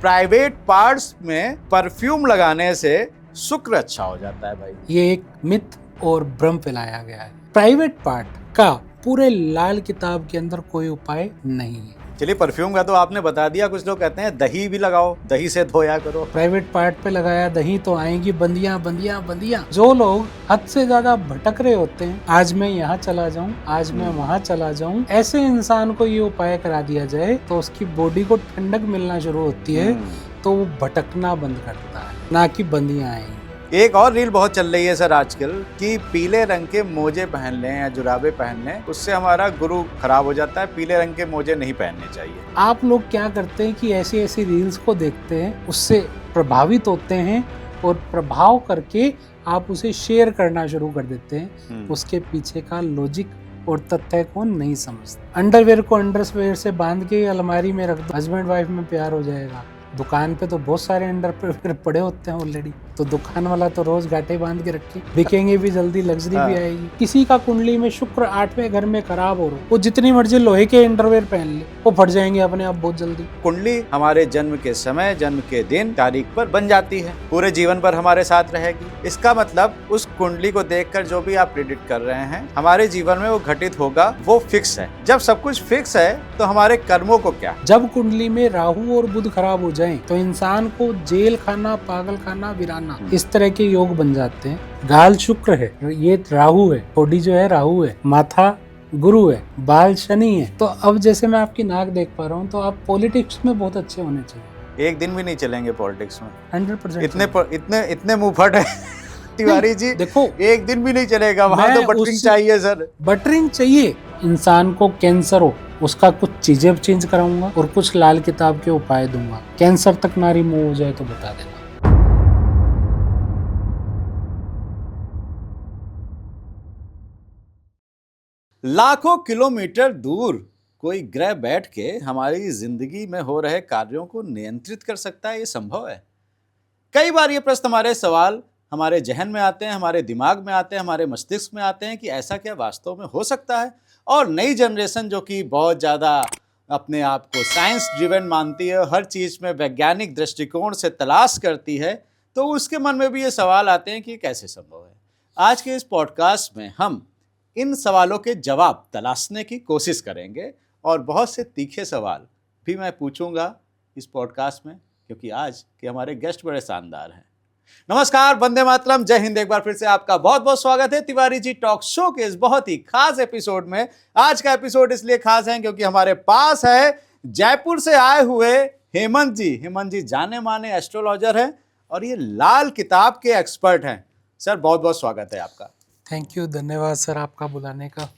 Private parts में perfume लगाने से शुक्र अच्छा हो जाता है भाई। ये एक मिथ और भ्रम फैलाया गया है। प्राइवेट पार्ट का पूरे लाल किताब के अंदर कोई उपाय नहीं है। चलिए, परफ्यूम का तो आपने बता दिया। कुछ लोग कहते हैं दही भी लगाओ, दही से धोया करो। प्राइवेट पार्ट पे लगाया दही तो आएंगी बंदियां बंदियां बंदियां। जो लोग हद से ज्यादा भटक रहे होते हैं, आज मैं यहाँ चला जाऊँ, आज मैं वहाँ चला जाऊँ, ऐसे इंसान को ये उपाय करा दिया जाए तो उसकी बॉडी को ठंडक मिलना शुरू होती है, तो वो भटकना बंद करता है, ना कि बंदियां आएंगी। एक और रील बहुत चल रही है सर आजकल कि पीले रंग के मोजे पहन लें या जुराबे पहन लें, उससे हमारा गुरु खराब हो जाता है। पीले रंग के मोजे नहीं पहनने चाहिए। आप लोग क्या करते हैं कि ऐसी ऐसी रील्स को देखते हैं, उससे प्रभावित होते हैं और प्रभाव करके आप उसे शेयर करना शुरू कर देते हैं। उसके पीछे का लॉजिक और तथ्य को नहीं समझते। अंडरवेयर को अंडरवेयर से बांध के अलमारी में रख दो, हस्बैंड वाइफ में प्यार हो जाएगा। दुकान पे तो बहुत सारे अंडरवेयर पड़े होते हैं ऑलरेडी, तो दुकान वाला तो रोज गांठे बांध के रखे, बिकेंगे भी जल्दी, लग्जरी भी आएगी। किसी का कुंडली में शुक्र 8वें घर में खराब हो रहा, वो जितनी मर्जी लोहे के अंडरवेयर पहन ले, वो फट जाएंगे अपने आप बहुत जल्दी। कुंडली हमारे जन्म के समय, जन्म के दिन, तारीख पर बन जाती है, पूरे जीवन भर हमारे साथ रहेगी। इसका मतलब उस कुंडली को देखकर जो भी आप प्रेडिक्ट कर रहे हैं हमारे जीवन में वो घटित होगा, वो फिक्स है। जब सब कुछ फिक्स है तो हमारे कर्मों को क्या? जब कुंडली में राहु और बुध खराब हो जाएं, तो इंसान को जेल खाना, पागल खाना, वीराना, इस तरह के योग बन जाते हैं। गाल शुक्र है, ये राहु है, बॉडी जो है राहु है, माथा गुरु है, बाल शनि है। तो अब जैसे मैं आपकी नाक देख पा रहा हूँ, तो आप पॉलिटिक्स में बहुत अच्छे होने चाहिए। एक दिन भी नहीं चलेंगे पॉलिटिक्स में। 100% इतने मुंहफट है तिवारी जी। देखो, एक दिन भी नहीं चलेगा वहाँ, तो बटरिंग चाहिए सर। बटरिंग चाहिए। इंसान को कैंसर हो, उसका कुछ चीजें चेंज कराऊंगा और कुछ लाल किताब के उपाय दूंगा। कैंसर तक ना रिमूव हो जाए तो बता देना। लाखों किलोमीटर दूर कोई ग्रह बैठ के हमारी जिंदगी में हो रहे कार्यों को नियंत्रित कर सकता है, ये संभव है? कई बार ये प्रश्न, हमारे सवाल हमारे जहन में आते हैं, हमारे दिमाग में आते हैं, हमारे मस्तिष्क में आते हैं कि ऐसा क्या वास्तव में हो सकता है? और नई जनरेशन जो कि बहुत ज़्यादा अपने आप को साइंस ड्रिवन मानती है, हर चीज़ में वैज्ञानिक दृष्टिकोण से तलाश करती है, तो उसके मन में भी ये सवाल आते हैं कि कैसे संभव है। आज के इस पॉडकास्ट में हम इन सवालों के जवाब तलाशने की कोशिश करेंगे और बहुत से तीखे सवाल भी मैं पूछूंगा इस पॉडकास्ट में, क्योंकि आज के हमारे गेस्ट बड़े शानदार हैं। नमस्कार, वंदे मातरम, जय हिंद। एक बार फिर से आपका बहुत बहुत स्वागत है तिवारी जी टॉक शो के इस बहुत ही खास एपिसोड में। आज का एपिसोड इसलिए खास है क्योंकि हमारे पास है जयपुर से आए हुए हेमंत जी। हेमंत जी जाने माने एस्ट्रोलॉजर हैं और ये लाल किताब के एक्सपर्ट हैं। सर बहुत बहुत स्वागत है आपका। थैंक यू, धन्यवाद सर आपका बुलाने का।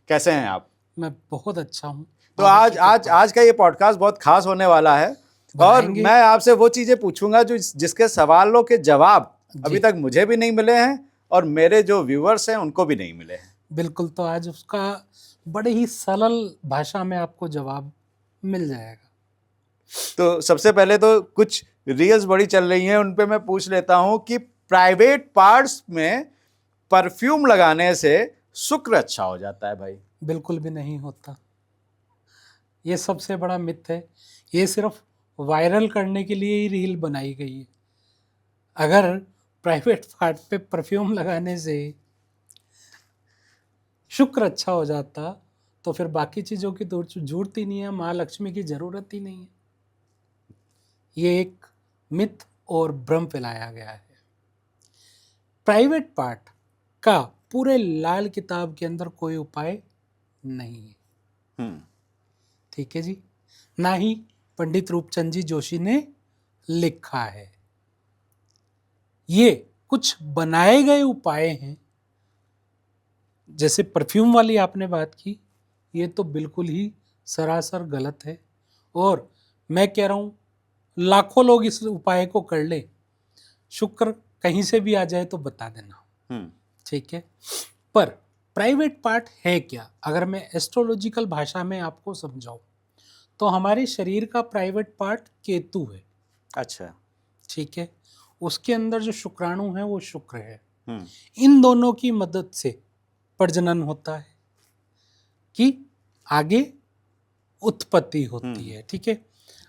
कैसे हैं आप? मैं बहुत अच्छा हूँ। तो आज का ये पॉडकास्ट बहुत खास होने वाला है और मैं आपसे वो चीजें पूछूंगा जो जिसके सवालों के जवाब अभी तक मुझे भी नहीं मिले हैं और मेरे जो व्यूअर्स हैं उनको भी नहीं मिले हैं। बिल्कुल, तो आज उसका बड़े ही सरल भाषा में आपको जवाब मिल जाएगा। तो सबसे पहले तो कुछ रील्स बड़ी चल रही हैं, उन पे मैं पूछ लेता हूं कि प्राइवेट पार्ट्स में परफ्यूम लगाने से शुक्र अच्छा हो जाता है भाई? बिल्कुल भी नहीं होता। ये सबसे बड़ा मिथ है। ये सिर्फ वायरल करने के लिए ही रील बनाई गई है। अगर प्राइवेट पार्ट पे परफ्यूम लगाने से शुक्र अच्छा हो जाता तो फिर बाकी चीज़ों की तो जरूरत ही नहीं है, माँ लक्ष्मी की जरूरत ही नहीं है। ये एक मिथ और भ्रम फैलाया गया है। प्राइवेट पार्ट का पूरे लाल किताब के अंदर कोई उपाय नहीं है। ठीक है जी, ना ही पंडित रूपचंद जी जोशी ने लिखा है। ये कुछ बनाए गए उपाय हैं। जैसे परफ्यूम वाली आपने बात की, ये तो बिल्कुल ही सरासर गलत है और मैं कह रहा हूँ लाखों लोग इस उपाय को कर ले, शुक्र कहीं से भी आ जाए तो बता देना। ठीक है, पर प्राइवेट पार्ट है क्या? अगर मैं एस्ट्रोलॉजिकल भाषा में आपको समझाऊं तो हमारे शरीर का प्राइवेट पार्ट केतु है। अच्छा, ठीक है, उसके अंदर जो शुक्राणु है वो शुक्र है। इन दोनों की मदद से प्रजनन होता है कि आगे उत्पत्ति होती है। ठीक है,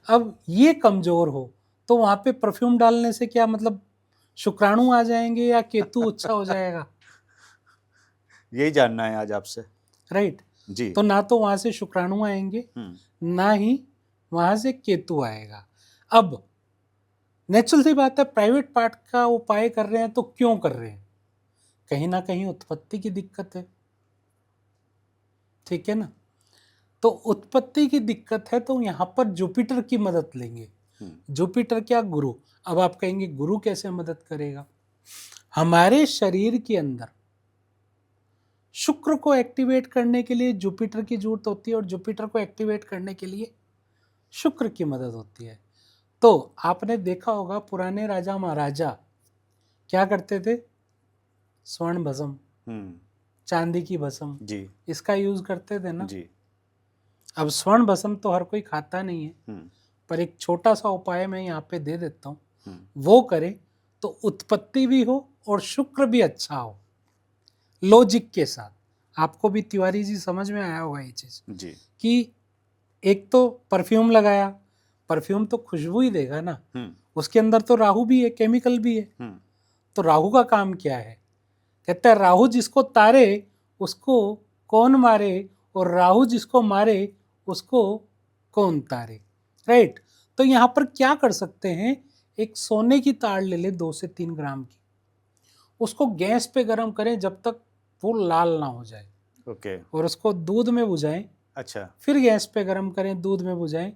अब ये कमजोर हो तो वहां पे परफ्यूम डालने से क्या मतलब शुक्राणु आ जाएंगे या केतु अच्छा हो जाएगा? यही जानना है आज आपसे। राइट। जी। तो ना तो वहां से शुक्राणु आएंगे, ना ही वहां से केतु आएगा। अब नेचुरल सी बात है, प्राइवेट पार्ट का उपाय कर रहे हैं तो क्यों कर रहे हैं? कहीं ना कहीं उत्पत्ति की दिक्कत है, ठीक है ना? तो उत्पत्ति की दिक्कत है तो यहां पर जुपिटर की मदद लेंगे। जुपिटर क्या? गुरु। अब आप कहेंगे गुरु कैसे मदद करेगा? हमारे शरीर के अंदर शुक्र को एक्टिवेट करने के लिए जुपिटर की जरूरत होती है और जुपिटर को एक्टिवेट करने के लिए शुक्र की मदद होती है। तो आपने देखा होगा पुराने राजा महाराजा क्या करते थे? स्वर्ण भस्म, चांदी की भस्म, जी इसका यूज करते थे ना जी। अब स्वर्ण भस्म तो हर कोई खाता नहीं है, पर एक छोटा सा उपाय मैं यहाँ पे दे देता हूँ, वो करे तो उत्पत्ति भी हो और शुक्र भी अच्छा हो, लॉजिक के साथ। आपको भी तिवारी जी समझ में आया होगा ये चीज जी। कि एक तो परफ्यूम लगाया, परफ्यूम तो खुशबू ही देगा ना, उसके अंदर तो राहु भी है, केमिकल भी है। तो राहु का काम क्या है? कहता है राहु जिसको तारे उसको कौन मारे, और राहु जिसको मारे उसको कौन तारे। राइट। तो यहाँ पर क्या कर सकते हैं, एक सोने की तार ले ले 2 से 3 ग्राम की, उसको गैस पे गर्म करें जब तक वो लाल ना हो जाए। ओके। और उसको दूध में बुझाएं। अच्छा। फिर गैस पे गर्म करें, दूध में बुझाएं।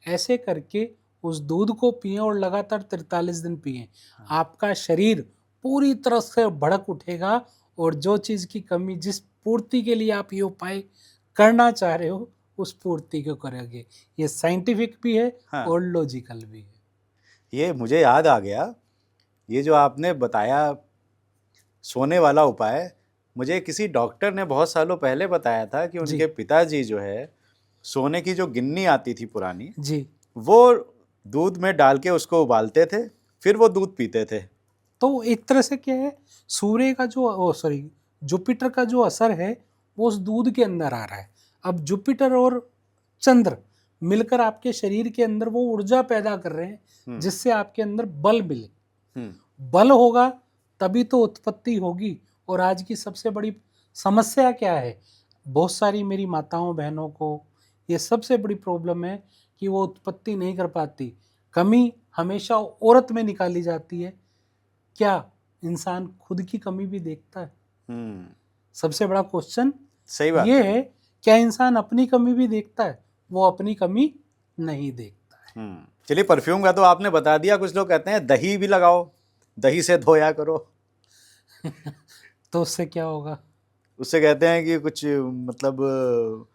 ऐसे करके उस दूध को पिएं और लगातार 43 दिन पिएं। आपका शरीर पूरी तरह से भड़क उठेगा और जो चीज़ की कमी, जिस पूर्ति के लिए आप ये उपाय करना चाह रहे हो, उस पूर्ति को करोगे। ये साइंटिफिक भी है और लॉजिकल भी है। ये मुझे याद आ गया, ये जो आपने बताया सोने वाला उपाय, मुझे किसी डॉक्टर ने बहुत सालों पहले बताया था कि उनके पिताजी जो है सोने की जो गिन्नी आती थी पुरानी जी, वो दूध में डाल के उसको उबालते थे, फिर वो दूध पीते थे। तो एक तरह से क्या है, सूर्य का जो जुपिटर का जो असर है वो उस दूध के अंदर आ रहा है। अब जुपिटर और चंद्र मिलकर आपके शरीर के अंदर वो ऊर्जा पैदा कर रहे हैं जिससे आपके अंदर बल मिले। बल होगा तभी तो उत्पत्ति होगी। और आज की सबसे बड़ी समस्या क्या है, बहुत सारी मेरी माताओं बहनों को ये सबसे बड़ी प्रॉब्लम है कि वो उत्पत्ति नहीं कर पाती। कमी हमेशा औरत में निकाली जाती है। क्या इंसान खुद की कमी भी देखता है? सबसे बड़ा क्वेश्चन सही बात ये है, क्या इंसान अपनी कमी भी देखता है? वो अपनी कमी नहीं देखता है। चलिए, परफ्यूम का तो आपने बता दिया। कुछ लोग कहते हैं दही भी लगाओ, दही से धोया करो। तो उससे क्या होगा? उससे कहते हैं कि कुछ मतलब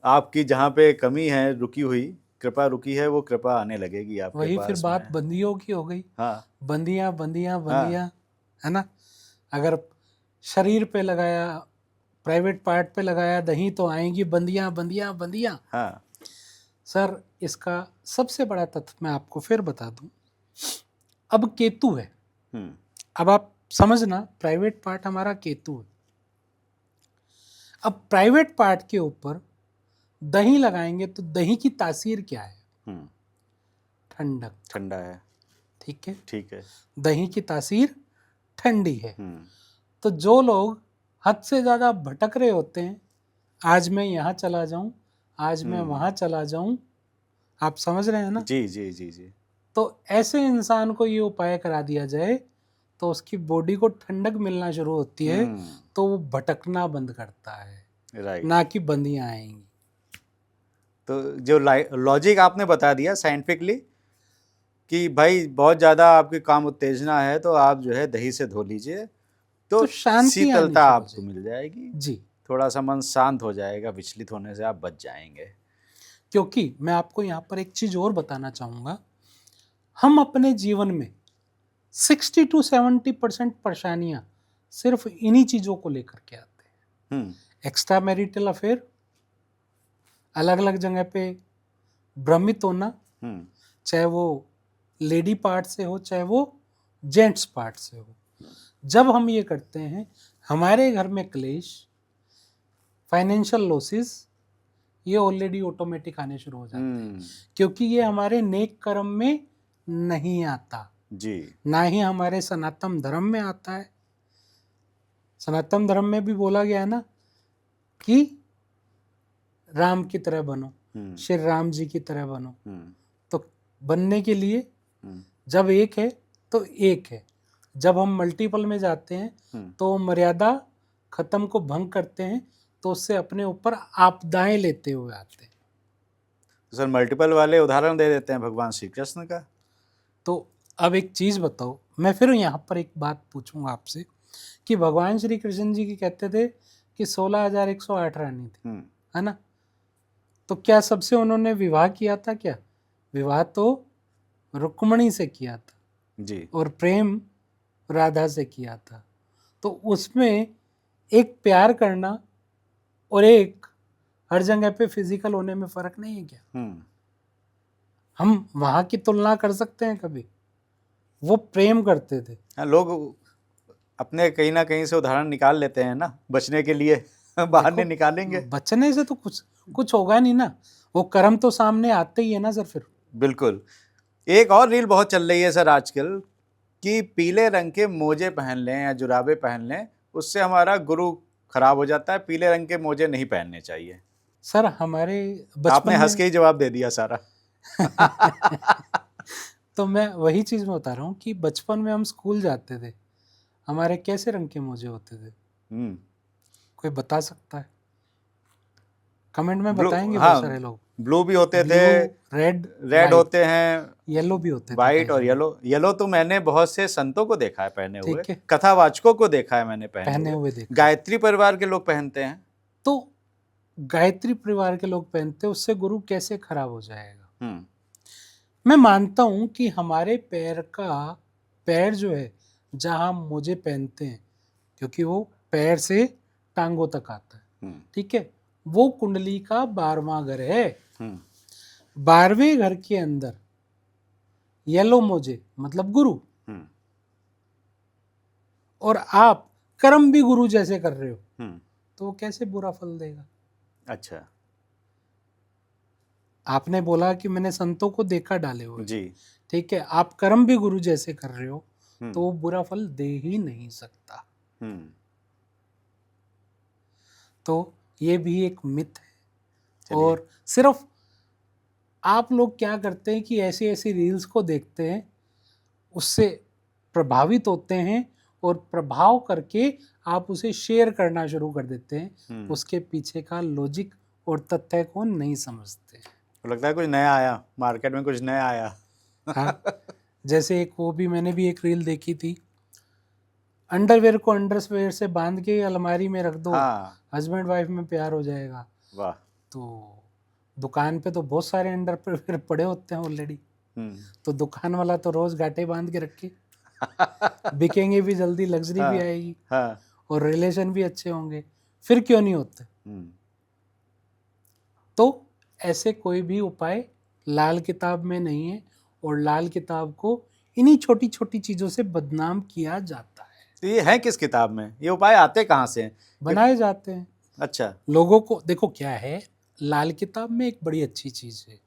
आपकी जहाँ पे कमी है, रुकी हुई कृपा रुकी है, वो कृपा आने लगेगी आपके वही पास। फिर बात बंदियों की हो गई। बंदियां बंदियां बंदियां, है ना? अगर शरीर पे लगाया, प्राइवेट पार्ट पे लगाया दही, तो आएंगी बंदियां बंदियां बंदियां। सर, इसका सबसे बड़ा तथ्य मैं आपको फिर बता दूं। अब केतु है, अब आप समझना, प्राइवेट पार्ट हमारा केतु है। अब प्राइवेट पार्ट के ऊपर दही लगाएंगे तो दही की तासीर क्या है? ठंडक, ठंडा है। ठीक है, ठीक है। दही की तासीर ठंडी है। तो जो लोग हद से ज्यादा भटक रहे होते हैं, आज मैं यहाँ चला जाऊं, आज मैं वहां चला जाऊं, आप समझ रहे हैं ना? जी जी जी जी। तो ऐसे इंसान को ये उपाय करा दिया जाए तो उसकी बॉडी को ठंडक मिलना शुरू होती है, तो वो भटकना बंद करता है। राइट। ना कि बंदियां आएंगी। तो जो लॉजिक आपने बता दिया साइंटिफिकली कि भाई बहुत ज़्यादा आपकी काम उत्तेजना है तो आप जो है दही से धो लीजिए, तो शीतलता आपको मिल जाएगी जी। थोड़ा सा मन शांत हो जाएगा, विचलित होने से आप बच जाएंगे। क्योंकि मैं आपको यहाँ पर एक चीज और बताना चाहूंगा, हम अपने जीवन में 60 to 70% परेशानियां सिर्फ इन्हीं चीजों को लेकर के आते हैं। एक्स्ट्रा मैरिटल अफेयर, अलग अलग जगह पे भ्रमित होना, चाहे वो लेडी पार्ट से हो चाहे वो जेंट्स पार्ट से हो। जब हम ये करते हैं, हमारे घर में क्लेश, फाइनेंशियल लॉसेस, ये ऑलरेडी ऑटोमेटिक आने शुरू हो जाते हैं, क्योंकि ये हमारे नेक कर्म में नहीं आता जी। ना ही हमारे सनातन धर्म में आता है। सनातन धर्म में भी बोला गया है ना कि राम की तरह बनो, श्री राम जी की तरह बनो। तो बनने के लिए जब एक है तो एक है, जब हम मल्टीपल में जाते हैं तो मर्यादा खत्म को भंग करते हैं, तो उससे अपने ऊपर आपदाएं लेते हुए आते हैं। सर मल्टीपल वाले उदाहरण दे देते हैं भगवान श्री कृष्ण का। तो अब एक चीज बताओ, मैं फिर यहाँ पर एक बात पूछूंगा आपसे कि भगवान श्री कृष्ण जी की कहते थे कि 16,108 रानी थी, है ना? तो क्या सबसे उन्होंने विवाह किया था? क्या विवाह तो रुक्मणी से किया था जी, और प्रेम राधा से किया था। तो उसमें एक प्यार करना और एक हर जगह पे फिजिकल होने में फर्क नहीं है क्या? हम वहां की तुलना कर सकते हैं कभी? वो प्रेम करते थे। हाँ, लोग अपने कहीं ना कहीं से उदाहरण निकाल लेते हैं ना बचने के लिए। बाहर नहीं निकालेंगे। बचने से तो कुछ होगा नहीं ना, वो कर्म तो सामने आते ही है ना सर फिर। बिल्कुल। एक और रील बहुत चल रही है सर आजकल कि पीले रंग के मोजे पहन लें या जुराबे पहन लें, उससे हमारा गुरु खराब हो जाता है, पीले रंग के मोजे नहीं पहनने चाहिए। सर हमारे बचपन आपने हंस में के ही जवाब दे दिया सारा। तो मैं वही चीज में बता रहा हूँ कि बचपन में हम स्कूल जाते थे, हमारे कैसे रंग के मोजे होते थे? कोई बता सकता है? कमेंट में बताएंगे बहुत सारे लोग। ब्लू भी होते थे, रेड होते हैं, येलो भी होते थे, वाइट और येलो तो मैंने बहुत से संतों को देखा है पहने हुए, ठीक है, कथावाचकों को देखा है मैंने पहने हुए देखा। गायत्री परिवार के लोग पहनते हैं। तो गायत्री परिवार के लोग पहनते, उससे गुरु कैसे खराब हो जाएगा? मैं मानता हूं कि हमारे पैर जो है जहां मोजे पहनते हैं, क्योंकि वो पैर से टांगों तक आता है, ठीक है, वो कुंडली का 12वां घर है। 12वें घर के अंदर येलो मोजे मतलब गुरु, और आप कर्म भी गुरु जैसे कर रहे हो, तो वो कैसे बुरा फल देगा? अच्छा, आपने बोला कि मैंने संतों को देखा डाले हुए जी, ठीक है, आप कर्म भी गुरु जैसे कर रहे हो, तो वो बुरा फल दे ही नहीं सकता। तो ये भी एक मिथ है। और सिर्फ आप लोग क्या करते हैं कि ऐसी ऐसी रील्स को देखते हैं, उससे प्रभावित होते हैं और प्रभाव करके आप उसे शेयर करना शुरू कर देते हैं, उसके पीछे का लॉजिक और तथ्य को नहीं समझते। लगता है कुछ नया आया मार्केट में, कुछ नया आया। हाँ, जैसे मैंने भी एक रील देखी थी, अंडरवेयर को अंडरवेयर से बांध के अलमारी में रख दो, हस्बैंड वाइफ में प्यार हो जाएगा। वाह। तो दुकान पे तो बहुत सारे अंडरवेयर पड़े होते हैं ऑलरेडी, तो दुकान वाला तो रोज गांठे बांध के रखे, बिकेंगे भी जल्दी, लग्जरी भी आएगी, और रिलेशन भी अच्छे होंगे, फिर क्यों नहीं होते? तो ऐसे कोई भी उपाय लाल किताब में नहीं है, और लाल किताब को इन्हीं छोटी छोटी चीजों से बदनाम किया जाता है। तो ये है किस किताब में? ये उपाय आते कहाँ से हैं? बनाए जाते हैं। अच्छा, लोगों को देखो क्या है, लाल किताब में एक बड़ी अच्छी चीज है।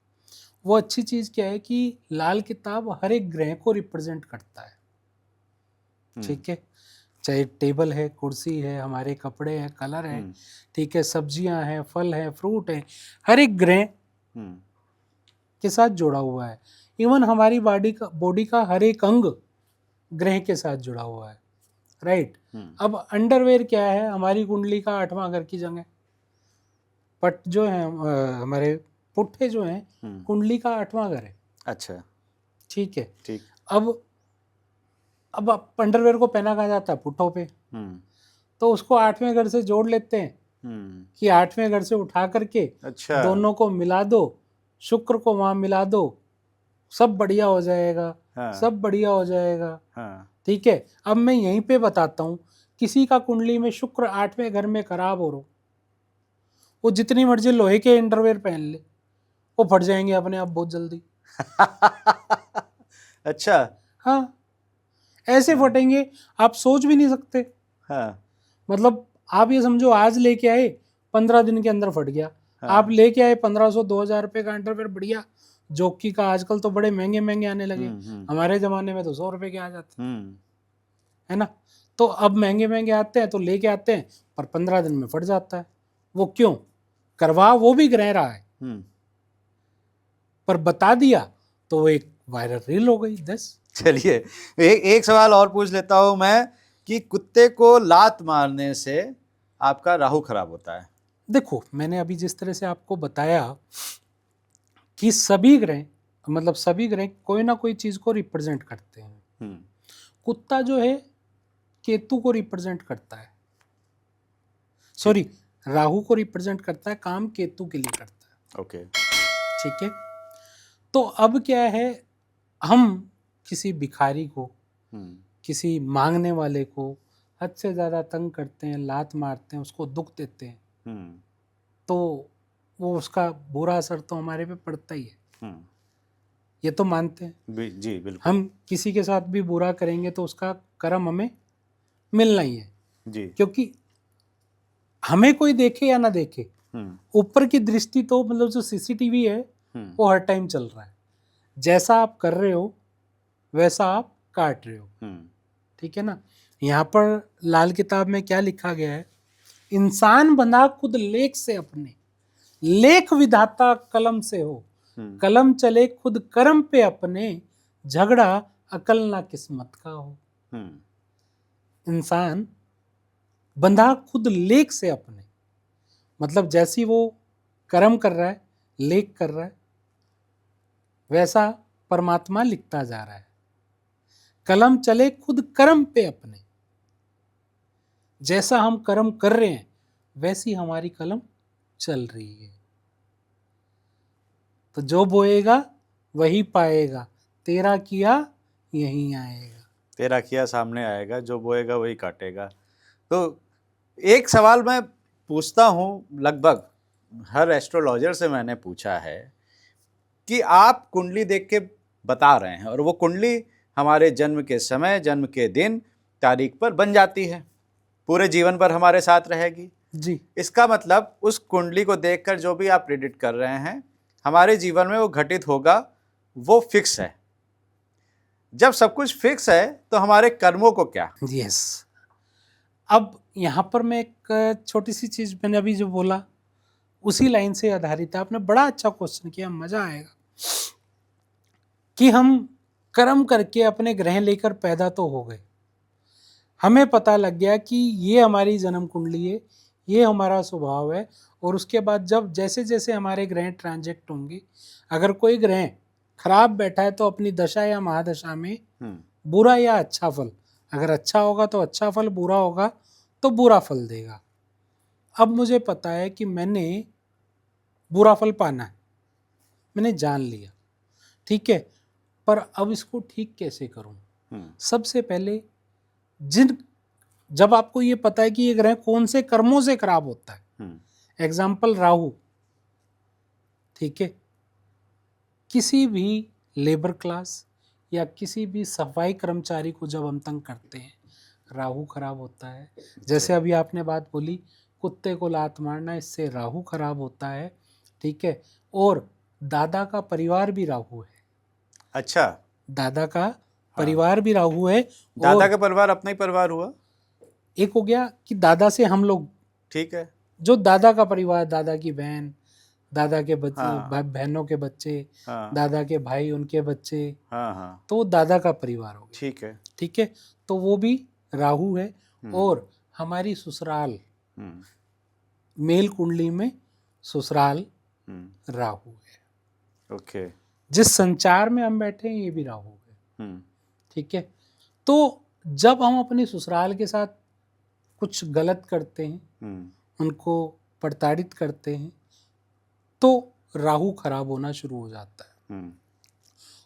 वो अच्छी चीज क्या है कि लाल किताब हर एक ग्रह को रिप्रेजेंट करता है, ठीक है, चाहे टेबल है, कुर्सी है, हमारे कपड़े हैं, कलर है, ठीक है, सब्जियां हैं, फल है, फ्रूट है, हर एक ग्रह के साथ जुड़ा हुआ है। इवन हमारी बॉडी का हर एक अंग ग्रह के साथ जुड़ा हुआ है, राइट। अब अंडरवेयर क्या है? हमारी कुंडली का 8वां घर की जगह, पट जो है हमारे पुट्ठे जो हैं कुंडली का 8वां घर है। अच्छा, ठीक है, ठीक। अब अंडरवेयर को पहना कहा जाता है पुट्ठों पे, तो उसको 8वें घर से जोड़ लेते हैं कि 8वें घर से उठा करके अच्छा, दोनों को मिला दो, शुक्र को वहां मिला दो, सब बढ़िया हो जाएगा। सब बढ़िया हो जाएगा। ठीक है, अब मैं यहीं पे बताता हूँ, किसी का कुंडली में शुक्र 8वें घर में खराब हो रहा, वो जितनी मर्जी लोहे के अंडरवेयर पहन ले, वो फट जाएंगे अपने आप बहुत जल्दी। अच्छा, हाँ, ऐसे फटेंगे आप सोच भी नहीं सकते। मतलब आप ये समझो, आज लेके आए 15 दिन के अंदर फट गया, आप लेके आए 1500-2000 रुपए का अंडरवेयर बढ़िया जॉकी का, आजकल तो बड़े महंगे महंगे आने लगे, हमारे जमाने में तो 100 रुपए के आ जाते है ना। तो अब महंगे महंगे आते हैं तो लेके आते हैं, पर 15 दिन में फट जाता है। वो क्यों? करवा वो भी ग्रह रहा है, पर बता दिया तो वो एक वायरल रील हो गई 10। चलिए एक सवाल और पूछ लेता हूं मैं कि कुत्ते को लात मारने से आपका राहु खराब होता है? देखो, मैंने अभी जिस तरह से आपको बताया कि सभी ग्रह, मतलब सभी ग्रह कोई ना कोई चीज को रिप्रेजेंट करते हैं। कुत्ता जो है केतु को रिप्रेजेंट करता है, सॉरी राहु को रिप्रेजेंट करता है, काम केतु के लिए करता है। ओके, ठीक है। तो अब क्या है, हम किसी भिखारी को, किसी मांगने वाले को हद से ज्यादा तंग करते हैं, लात मारते हैं, उसको दुख देते हैं, तो वो उसका बुरा असर तो हमारे पे पड़ता ही है। ये तो मानते हैं जी बिल्कुल। हम किसी के साथ भी बुरा करेंगे तो उसका कर्म हमें मिलना ही है जी, क्योंकि हमें कोई देखे या ना देखे, ऊपर की दृष्टि तो मतलब जो सीसीटीवी है वो हर टाइम चल रहा है। जैसा आप कर रहे हो वैसा आप काट रहे हो। ठीक है ना। यहाँ पर लाल किताब में क्या लिखा गया है, इंसान बंधा खुद लेख से अपने, लेख विधाता कलम से हो, कलम चले खुद कर्म पे अपने, झगड़ा अकल ना किस्मत का हो। इंसान बंधा खुद लेख से अपने, मतलब जैसी वो कर्म कर रहा है, लेख कर रहा है, वैसा परमात्मा लिखता जा रहा है। कलम चले खुद कर्म पे अपने, जैसा हम कर्म कर रहे हैं वैसी हमारी कलम चल रही है। तो जो बोएगा वही पाएगा, तेरा किया यहीं आएगा। तेरा किया सामने आएगा, जो बोएगा वही काटेगा। तो एक सवाल मैं पूछता हूँ, लगभग हर एस्ट्रोलॉजर से मैंने पूछा है कि आप कुंडली देख के बता रहे हैं और वो कुंडली हमारे जन्म के समय, जन्म के दिन, तारीख पर बन जाती है, पूरे जीवन भर हमारे साथ रहेगी जी। इसका मतलब उस कुंडली को देखकर जो भी आप प्रेडिक्ट कर रहे हैं हमारे जीवन में वो घटित होगा, वो फिक्स है। जब सब कुछ फिक्स है तो हमारे कर्मों को क्या? यस। अब यहाँ पर मैं एक छोटी सी चीज, मैंने अभी जो बोला उसी लाइन से आधारित है। आपने बड़ा अच्छा क्वेश्चन किया, मजा आएगा कि हम कर्म करके अपने ग्रह लेकर पैदा तो हो गए, हमें पता लग गया कि ये हमारी जन्म कुंडली है, ये हमारा स्वभाव है, और उसके बाद जब जैसे जैसे हमारे ग्रह ट्रांजेक्ट होंगे, अगर कोई ग्रह खराब बैठा है तो अपनी दशा या महादशा में बुरा या अच्छा फल, अगर अच्छा होगा तो अच्छा फल, बुरा होगा तो बुरा फल देगा। अब मुझे पता है कि मैंने बुरा फल पाना है, मैंने जान लिया, ठीक है, पर अब इसको ठीक कैसे करूं? सबसे पहले जब आपको ये पता है कि ये ग्रह कौन से कर्मों से खराब होता है, एग्जाम्पल राहु, ठीक है, किसी भी लेबर क्लास या किसी भी सफाई कर्मचारी को जब हम तंग करते हैं राहु खराब होता है। जैसे अभी आपने बात बोली कुत्ते को लात मारना, इससे राहु खराब होता है, ठीक है। और दादा का परिवार भी राहु है। अच्छा, दादा का परिवार भी राहु है। दादा का परिवार अपना ही परिवार हुआ। एक हो गया कि दादा से हम लोग, ठीक है, जो दादा का परिवार, दादा की बहन, दादा के बच्चे, बहनों के बच्चे, दादा के भाई, उनके बच्चे, तो वो दादा का परिवार हो गया। ठीक है, ठीक है, तो वो भी राहु है। और हमारी ससुराल, मेल कुंडली में ससुराल राहु है। ओके, जिस संचार में हम बैठे हैं ये भी राहु है। ठीक है, तो जब हम अपने ससुराल के साथ कुछ गलत करते हैं, उनको प्रताड़ित करते हैं, तो राहु खराब होना शुरू हो जाता है।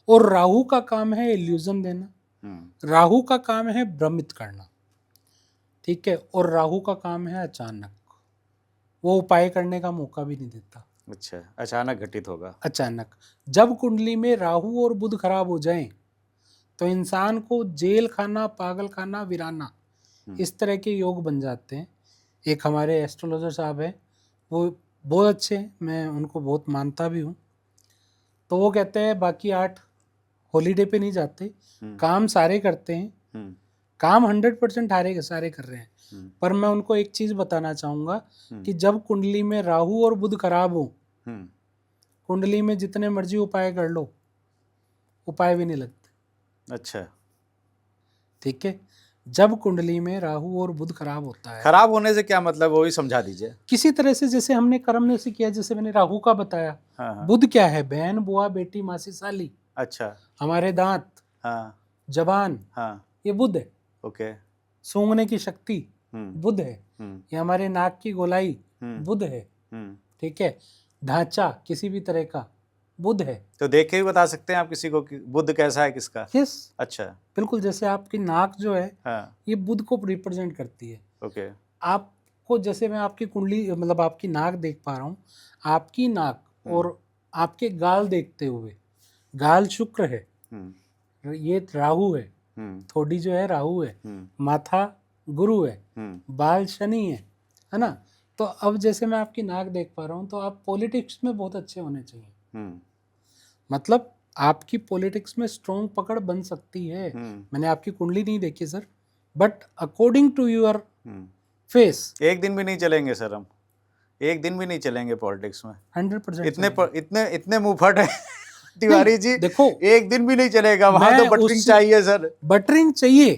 और राहु का काम है इल्यूजन देना, राहु का काम है भ्रमित करना, ठीक है, और राहु का काम है अचानक, वो उपाय करने का मौका भी नहीं देता। अच्छा, अचानक घटित होगा। अचानक जब कुंडली में राहु और बुध खराब हो जाएं तो इंसान को जेल खाना, पागल खाना, वीराना, इस तरह के योग बन जाते हैं। एक हमारे एस्ट्रोलॉजर साहब हैं, वो बहुत अच्छे हैं, मैं उनको बहुत मानता भी हूँ। तो वो कहते हैं बाकी 8 हॉलीडे पे नहीं जाते, काम सारे करते हैं, काम 100% सारे कर रहे हैं। पर मैं उनको एक चीज बताना चाहूंगा कि जब कुंडली में राहु और बुध खराब हो, कुंडली में जितने मर्जी उपाय कर लो, उपाय भी नहीं लगते। अच्छा, ठीक है, जब कुंडली में राहु और बुध खराब होता है, खराब होने से क्या मतलब, वो ही समझा दीजिए। किसी तरह से, जैसे हमने कर्म ने से किया, जैसे मैंने राहु का बताया। हाँ। बुध क्या है? बहन, बुआ, बेटी, मासी, साली। अच्छा। हमारे दांत, हाँ। जबान, हाँ। ये बुध है। ओके। सूंघने की शक्ति बुध है। ये हमारे नाक की गोलाई बुध है। ठीक है, ढांचा किसी भी तरह का बुध है। तो देख के भी बता सकते हैं आप किसी को कि बुध कैसा है किसका? यस, अच्छा। बिल्कुल, जैसे आपकी नाक जो है, हाँ। ये बुध को रिप्रेजेंट करती है। ओके। आपको, जैसे मैं आपकी कुंडली, मतलब आपकी नाक देख पा रहा हूँ, आपकी नाक और आपके गाल देखते हुए, गाल शुक्र है, ये राहु है, थोड़ी जो है राहु है, माथा गुरु है, बाल शनि है ना। तो अब जैसे मैं आपकी नाक देख पा रहा हूँ, तो आप पॉलिटिक्स में बहुत अच्छे होने चाहिए। मतलब आपकी पॉलिटिक्स में स्ट्रॉन्ग पकड़ बन सकती है। मैंने आपकी कुंडली नहीं देखी sir, but according to your face, एक दिन भी नहीं चलेंगे सर, हम एक दिन भी नहीं चलेंगे पॉलिटिक्स में। 100% इतने मुंहफट है तिवारी जी, देखो, एक दिन भी नहीं चलेगा, वहां तो बटरिंग चाहिए सर। बटरिंग चाहिए,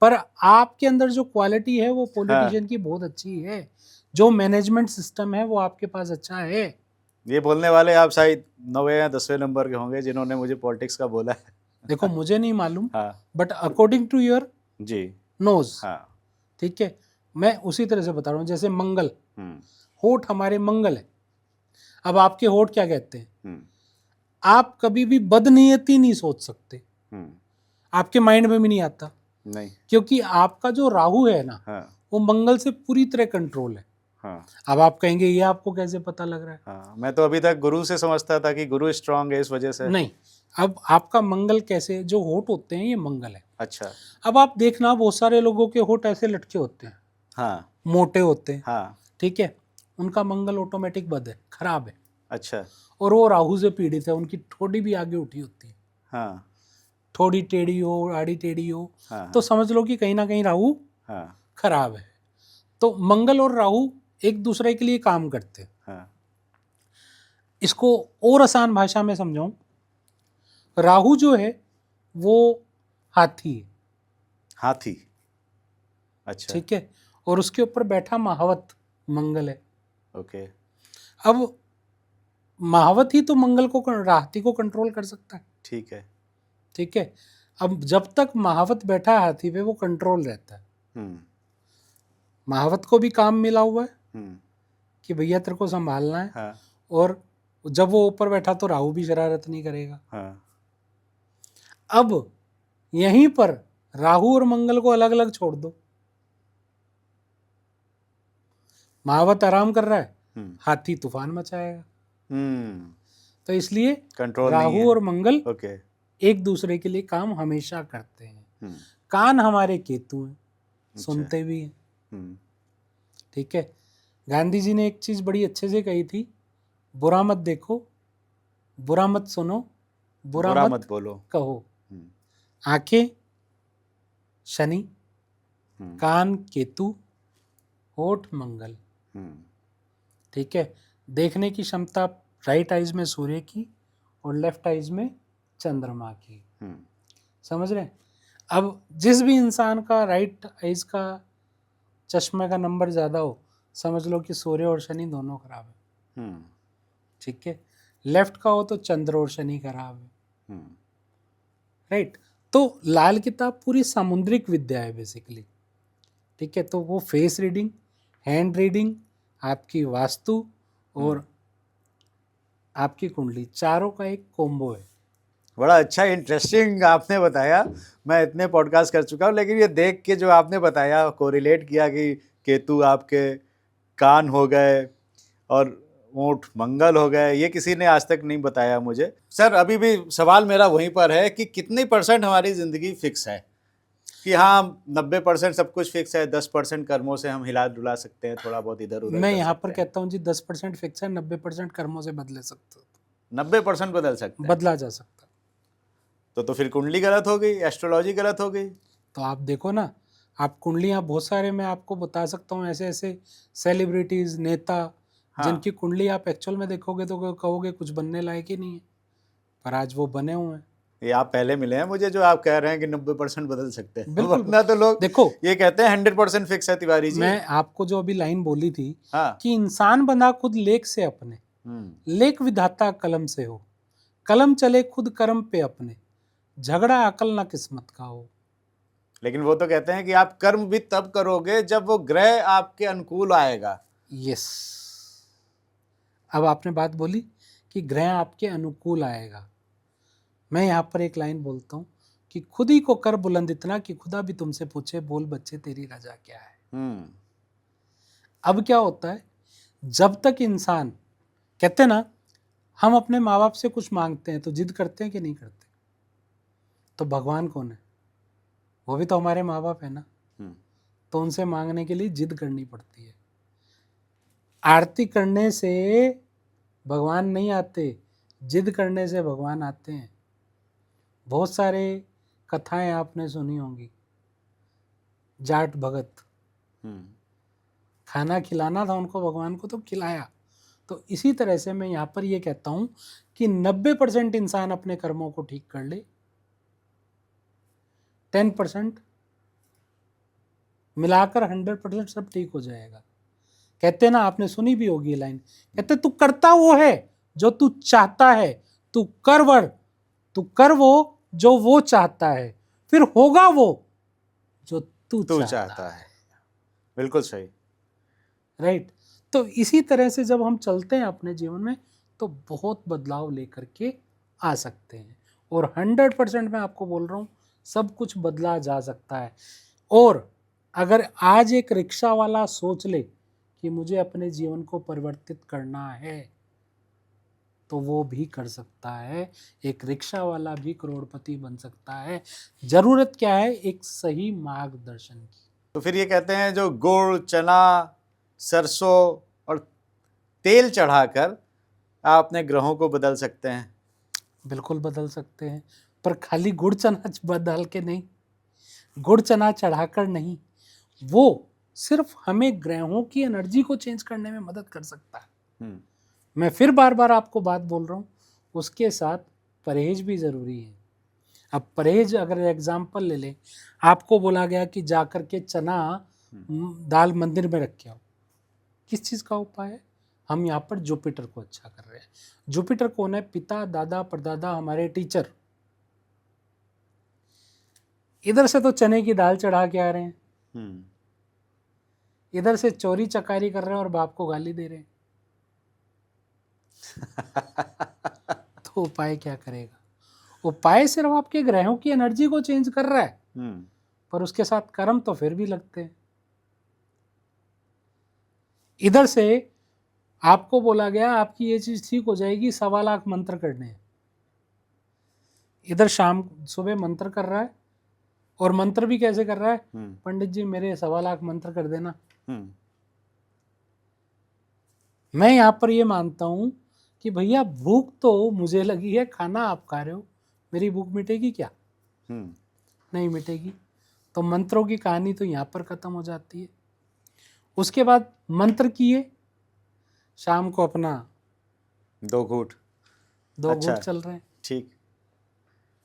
पर आपके अंदर जो क्वालिटी है वो पॉलिटिशियन की बहुत अच्छी है। जो मैनेजमेंट सिस्टम है वो आपके पास अच्छा है। ये बोलने वाले आप शायद 9वें या 10वें नंबर के होंगे जिन्होंने मुझे पॉलिटिक्स का बोला है। देखो, मुझे नहीं मालूम, हाँ। But according to your G nose, हाँ। ठीक है, मैं उसी तरह से बता रहा हूँ। जैसे मंगल, होठ हमारे मंगल है। अब आपके होठ क्या कहते हैं? आप कभी भी बदनीयती नहीं सोच सकते, आपके माइंड में भी नहीं आता, नहीं, क्योंकि आपका जो राहु है ना, वो मंगल से पूरी तरह कंट्रोल है। अब आप कहेंगे ये आपको कैसे पता लग रहा है? हाँ, मैं तो अभी तक गुरु से समझता था कि गुरु स्ट्रांग है इस वजह से। नहीं, अब आपका मंगल कैसे, जो होठ होते हैं ये मंगल है। अच्छा। अब आप देखना, बहुत सारे लोगों के होठ ऐसे लटके होते हैं, हाँ, मोटे होते हैं, हाँ। ठीक है, उनका मंगल ऑटोमेटिक बद है, खराब है। अच्छा। और वो राहु से पीड़ित है, उनकी ठोड़ी भी आगे उठी होती है। हाँ। थोड़ी टेढ़ी हो, आड़ी टेढ़ी हो, हाँ। तो समझ लो कि कहीं ना कहीं राहु हाँ। खराब है। तो मंगल और राहु एक दूसरे के लिए काम करते हैं। हाँ। इसको और आसान भाषा में समझाऊं, राहु जो है वो हाथी है। हाथी। अच्छा। ठीक है, और उसके ऊपर बैठा महावत मंगल है। ओके। अब महावत ही तो मंगल को, हाथी को कंट्रोल कर सकता है। ठीक है। ठीक है, अब जब तक महावत बैठा हाथी पे, वो कंट्रोल रहता है। महावत को भी काम मिला हुआ है कि भैया तेरे को संभालना है। हाँ। और जब वो ऊपर बैठा तो राहु भी शरारत नहीं करेगा। हाँ। अब यहीं पर राहु और मंगल को अलग अलग छोड़ दो, महावत आराम कर रहा है, हाथी तूफान मचाएगा। तो इसलिए कंट्रोल राहु और मंगल ओके एक दूसरे के लिए काम हमेशा करते हैं। कान हमारे केतु हैं, सुनते भी हैं। ठीक है, गांधी जी ने एक चीज बड़ी अच्छे से कही थी, बुरा मत देखो, बुरा मत सुनो, बुरा मत बोलो, कहो। आंखें शनि, कान केतु, होठ मंगल। ठीक है, देखने की क्षमता राइट आइज में सूर्य की और लेफ्ट आइज में चंद्रमा की। समझ रहे हैं? अब जिस भी इंसान का राइट आइज का चश्मे का नंबर ज़्यादा हो, समझ लो कि सूर्य और शनि दोनों खराब है। ठीक है, लेफ्ट का हो तो चंद्र और शनि खराब है। राइट, तो लाल किताब पूरी सामुद्रिक विद्या है बेसिकली। ठीक है, तो वो फेस रीडिंग, हैंड रीडिंग, आपकी वास्तु और आपकी कुंडली, चारों का एक कॉम्बो है। बड़ा अच्छा इंटरेस्टिंग आपने बताया। मैं इतने पॉडकास्ट कर चुका हूँ, लेकिन ये देख के जो आपने बताया, कोरिलेट किया कि केतु आपके कान हो गए और ऊँट मंगल हो गए, ये किसी ने आज तक नहीं बताया मुझे। सर, अभी भी सवाल मेरा वहीं पर है कि कितनी % हमारी ज़िंदगी फिक्स है? कि हाँ 90% सब कुछ फिक्स है, 10% कर्मों से हम हिला डुला सकते हैं, थोड़ा बहुत इधर उधर मैं कर यहाँ सकते पर हैं। कहता हूँ जी 10% फिक्स है, 90% कर्मों से बदले सकते हो, 90% बदल सकते हैं। बदला जा सकता है। तो फिर कुंडली गलत हो गई, एस्ट्रोलॉजी गलत हो गई। तो आप देखो ना, आप कुंडलियाँ बहुत सारे मैं आपको बता सकता हूँ, ऐसे ऐसे सेलिब्रिटीज, नेता हाँ। जिनकी कुंडली आप एक्चुअल में देखोगे तो कहोगे कुछ बनने लायक ही नहीं है, पर आज वो बने हुए हैं। ये आप पहले मिले हैं मुझे जो आप कह रहे हैं कि 90% बदल सकते हैं। बिल्कुल। वरना तो लोग देखो, ये कहते हैं 100% फिक्स है तिवारी जी। मैं आपको जो अभी लाइन बोली थी हाँ। कि इंसान बंधा खुद लेख से अपने, लेख विधाता कलम से हो, कलम चले खुद कर्म पे अपने, झगड़ा अकल ना किस्मत का हो। लेकिन वो तो कहते हैं कि आप कर्म भी तब करोगे जब वो ग्रह आपके अनुकूल आएगा। यस, अब आपने बात बोली कि ग्रह आपके अनुकूल आएगा। मैं यहाँ पर एक लाइन बोलता हूँ कि खुद ही को कर बुलंद इतना कि खुदा भी तुमसे पूछे, बोल बच्चे तेरी रजा क्या है। अब क्या होता है, जब तक इंसान, कहते ना हम अपने माँ बाप से कुछ मांगते हैं तो जिद करते हैं कि नहीं करते, तो भगवान कौन है, वो भी तो हमारे माँ बाप है ना, तो उनसे मांगने के लिए जिद करनी पड़ती है। आरती करने से भगवान नहीं आते, जिद करने से भगवान आते हैं। बहुत सारे कथाएं आपने सुनी होंगी, जाट भगत, खाना खिलाना था उनको भगवान को तो खिलाया। तो इसी तरह से मैं यहाँ पर ये कहता हूँ कि 90% इंसान अपने कर्मों को ठीक कर ले, 10% मिलाकर 100% सब ठीक हो जाएगा। कहते ना, आपने सुनी भी होगी लाइन, कहते तू करता वो है जो तू चाहता है, तू कर वो जो वो चाहता है, फिर होगा वो जो तू चाहता है। बिल्कुल सही। राइट। तो इसी तरह से जब हम चलते हैं अपने जीवन में तो बहुत बदलाव लेकर के आ सकते हैं, और 100% मैं आपको बोल रहा हूँ सब कुछ बदला जा सकता है। और अगर आज एक रिक्शा वाला सोच ले कि मुझे अपने जीवन को परिवर्तित करना है तो वो भी कर सकता है, एक रिक्शा वाला भी करोड़पति बन सकता है। जरूरत क्या है, एक सही मार्गदर्शन की। तो फिर ये कहते हैं जो गुड़, चना, सरसों और तेल चढ़ाकर आप अपने ग्रहों को बदल सकते हैं। बिल्कुल बदल सकते हैं, पर खाली गुड़ चना बदल के नहीं, गुड़ चना चढ़ाकर नहीं, वो सिर्फ हमें ग्रहों की एनर्जी को चेंज करने में मदद कर सकता है। मैं फिर बार बार आपको बात बोल रहा हूँ, उसके साथ परहेज भी ज़रूरी है। अब परहेज अगर एग्जाम्पल ले लें, आपको बोला गया कि जाकर के चना दाल मंदिर में रख के आओ, किस चीज़ का उपाय है, हम यहाँ पर जुपिटर को अच्छा कर रहे हैं। जुपिटर कौन है, पिता, दादा, परदादा, हमारे टीचर। इधर से तो चने की दाल चढ़ा के आ रहे हैं, इधर से चोरी चकारी कर रहे हैं और बाप को गाली दे रहे हैं। तो उपाय क्या करेगा, उपाय सिर्फ आपके ग्रहों की एनर्जी को चेंज कर रहा है, पर उसके साथ कर्म तो फिर भी लगते हैं। इधर से आपको बोला गया आपकी ये चीज ठीक हो जाएगी, 1.25 लाख मंत्र करने हैं, इधर शाम सुबह मंत्र कर रहा है, और मंत्र भी कैसे कर रहा है, पंडित जी मेरे 1.25 लाख मंत्र कर देना। मैं यहाँ पर ये मानता हूँ कि भैया भूख तो मुझे लगी है, खाना आप खा रहे हो, मेरी भूख मिटेगी क्या, नहीं मिटेगी। तो मंत्रों की कहानी तो यहाँ पर खत्म हो जाती है। उसके बाद मंत्र किए, शाम को अपना 2 घूंट घूंट चल रहे हैं, ठीक।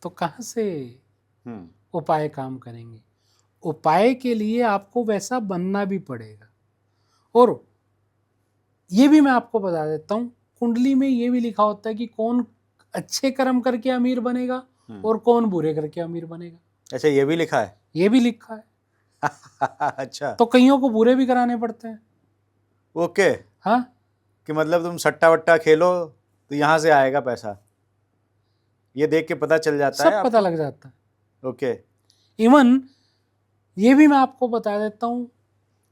तो कहाँ से उपाय काम करेंगे। उपाय के लिए आपको वैसा बनना भी पड़ेगा। और ये भी मैं आपको बता देता हूँ, कुंडली में ये भी लिखा होता है कि कौन अच्छे कर्म करके अमीर बनेगा और कौन बुरे करके अमीर बनेगा। अच्छा, ये भी लिखा है? ये भी लिखा है। अच्छा, तो कईयों को बुरे भी कराने पड़ते हैं। ओके। हाँ, कि मतलब तुम सट्टा वट्टा खेलो तो यहाँ से आएगा पैसा, ये देख के पता चल जाता है, सब पता लग जाता है। ओके। इवन ये भी मैं आपको बता देता हूँ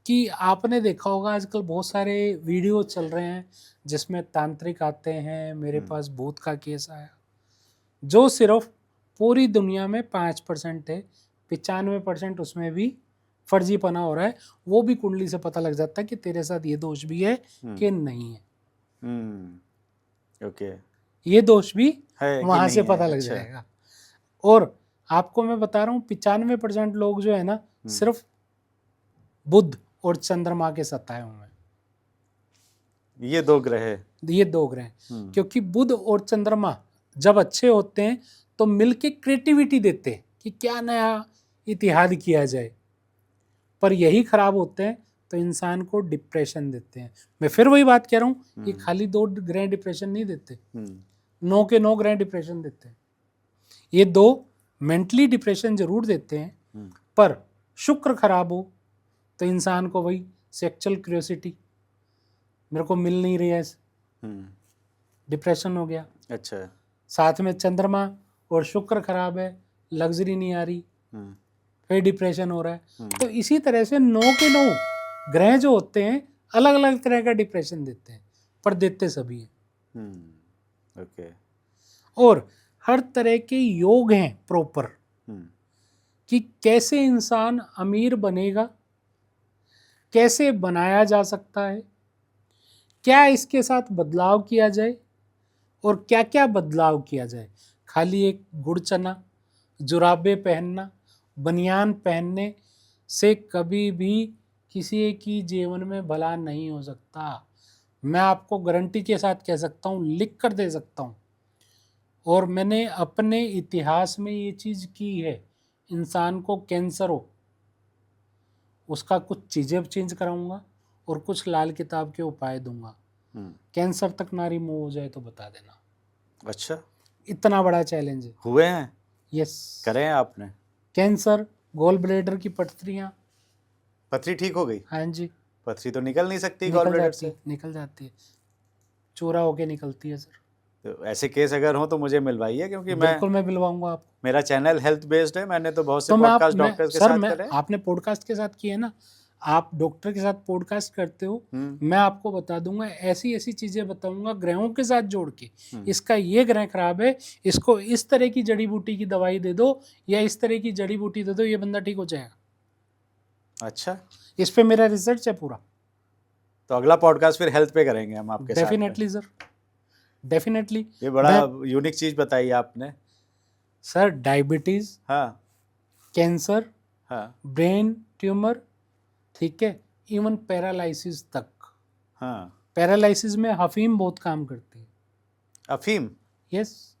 कि आपने देखा होगा आजकल बहुत सारे वीडियो चल रहे हैं जिसमें तांत्रिक आते हैं, मेरे पास भूत का केस आया, जो सिर्फ पूरी दुनिया में 5% है, 95% उसमें भी फर्जीपना हो रहा है। वो भी कुंडली से पता लग जाता है कि तेरे साथ ये दोष भी है कि नहीं है। ओके, ये दोष भी है कि वहां से नहीं है? पता लग अच्छा। जाएगा। और आपको मैं बता रहा हूँ 95% लोग जो है ना सिर्फ बुध और चंद्रमा के सताए हुए हैं। ये दो ग्रह है। ये दो ग्रह हैं। क्योंकि बुध और चंद्रमा जब अच्छे होते हैं तो मिलके क्रिएटिविटी देते हैं कि क्या नया इतिहाद किया जाए, पर यही खराब होते हैं तो इंसान को डिप्रेशन देते हैं। मैं फिर वही बात कह रहा हूँ, ये खाली दो ग्रह डिप्रेशन नहीं देते, 9 के 9 ग्रह डिप्रेशन देते हैं। ये दो मेंटली डिप्रेशन जरूर देते हैं, पर शुक्र खराब हो तो इंसान को वही सेक्सुअल क्यूरियोसिटी, मेरे को मिल नहीं रही है, डिप्रेशन हो गया। अच्छा। साथ में चंद्रमा और शुक्र खराब है, लग्जरी नहीं आ रही, फिर डिप्रेशन हो रहा है। तो इसी तरह से 9 के 9 ग्रह जो होते हैं अलग अलग तरह का डिप्रेशन देते हैं, पर देते सभी हैं। ओके। और हर तरह के योग हैं प्रॉपर कि कैसे इंसान अमीर बनेगा, कैसे बनाया जा सकता है, क्या इसके साथ बदलाव किया जाए और क्या क्या बदलाव किया जाए। खाली एक गुड़ चना जुराबे पहनना, बनियान पहनने से कभी भी किसी की जीवन में भला नहीं हो सकता। मैं आपको गारंटी के साथ कह सकता हूँ, लिख कर दे सकता हूँ, और मैंने अपने इतिहास में ये चीज़ की है। इंसान को कैंसर हो, उसका कुछ चीज़ें चेंज कराऊंगा और कुछ लाल किताब के उपाय दूंगा। कैंसर तक ना रिमूव हो जाए तो बता देना। अच्छा, इतना बड़ा चैलेंज है। हुए हैं? यस, करे हैं आपने? कैंसर, गॉल ब्लैडर की पथरियाँ, पथरी ठीक हो गई? हाँ जी, पथरी तो निकल नहीं सकती गॉल ब्लैडर से? निकल जाती है, चूरा होके निकलती है सर। तो ऐसे केस अगर हो तो मुझे मिलवाइए, क्योंकि बिल्कुल मैं मिलवाऊंगा आपको। मेरा चैनल हेल्थ बेस्ड है, मैंने तो बहुत से तो पॉडकास्ट डॉक्टर्स के साथ करे हैं। आपने पॉडकास्ट के साथ किए ना, आप डॉक्टर के साथ पॉडकास्ट करते हो, मैं आपको बता दूंगा, ऐसी ऐसी चीजें बताऊंगा ग्रहों के साथ जोड़ के, इसका ये ग्रह खराब है, इसको इस तरह की जड़ी बूटी की दवाई दे दो या इस तरह की जड़ी बूटी दे दो, ये बंदा ठीक हो जाएगा। अच्छा, इस पे मेरा रिसर्च है पूरा। तो अगला पॉडकास्ट फिर हेल्थ पे करेंगे हम आपके साथ में। Definitely sir, definitely. ये बड़ा यूनिक चीज बताई आपने सर। डायबिटीज, हाँ, कैंसर, हाँ, ब्रेन ट्यूमर, ठीक है, इवन पैरालिसिस तक। हाँ। पैरालिसिस में अफीम बहुत काम करती है। अफीम? यस।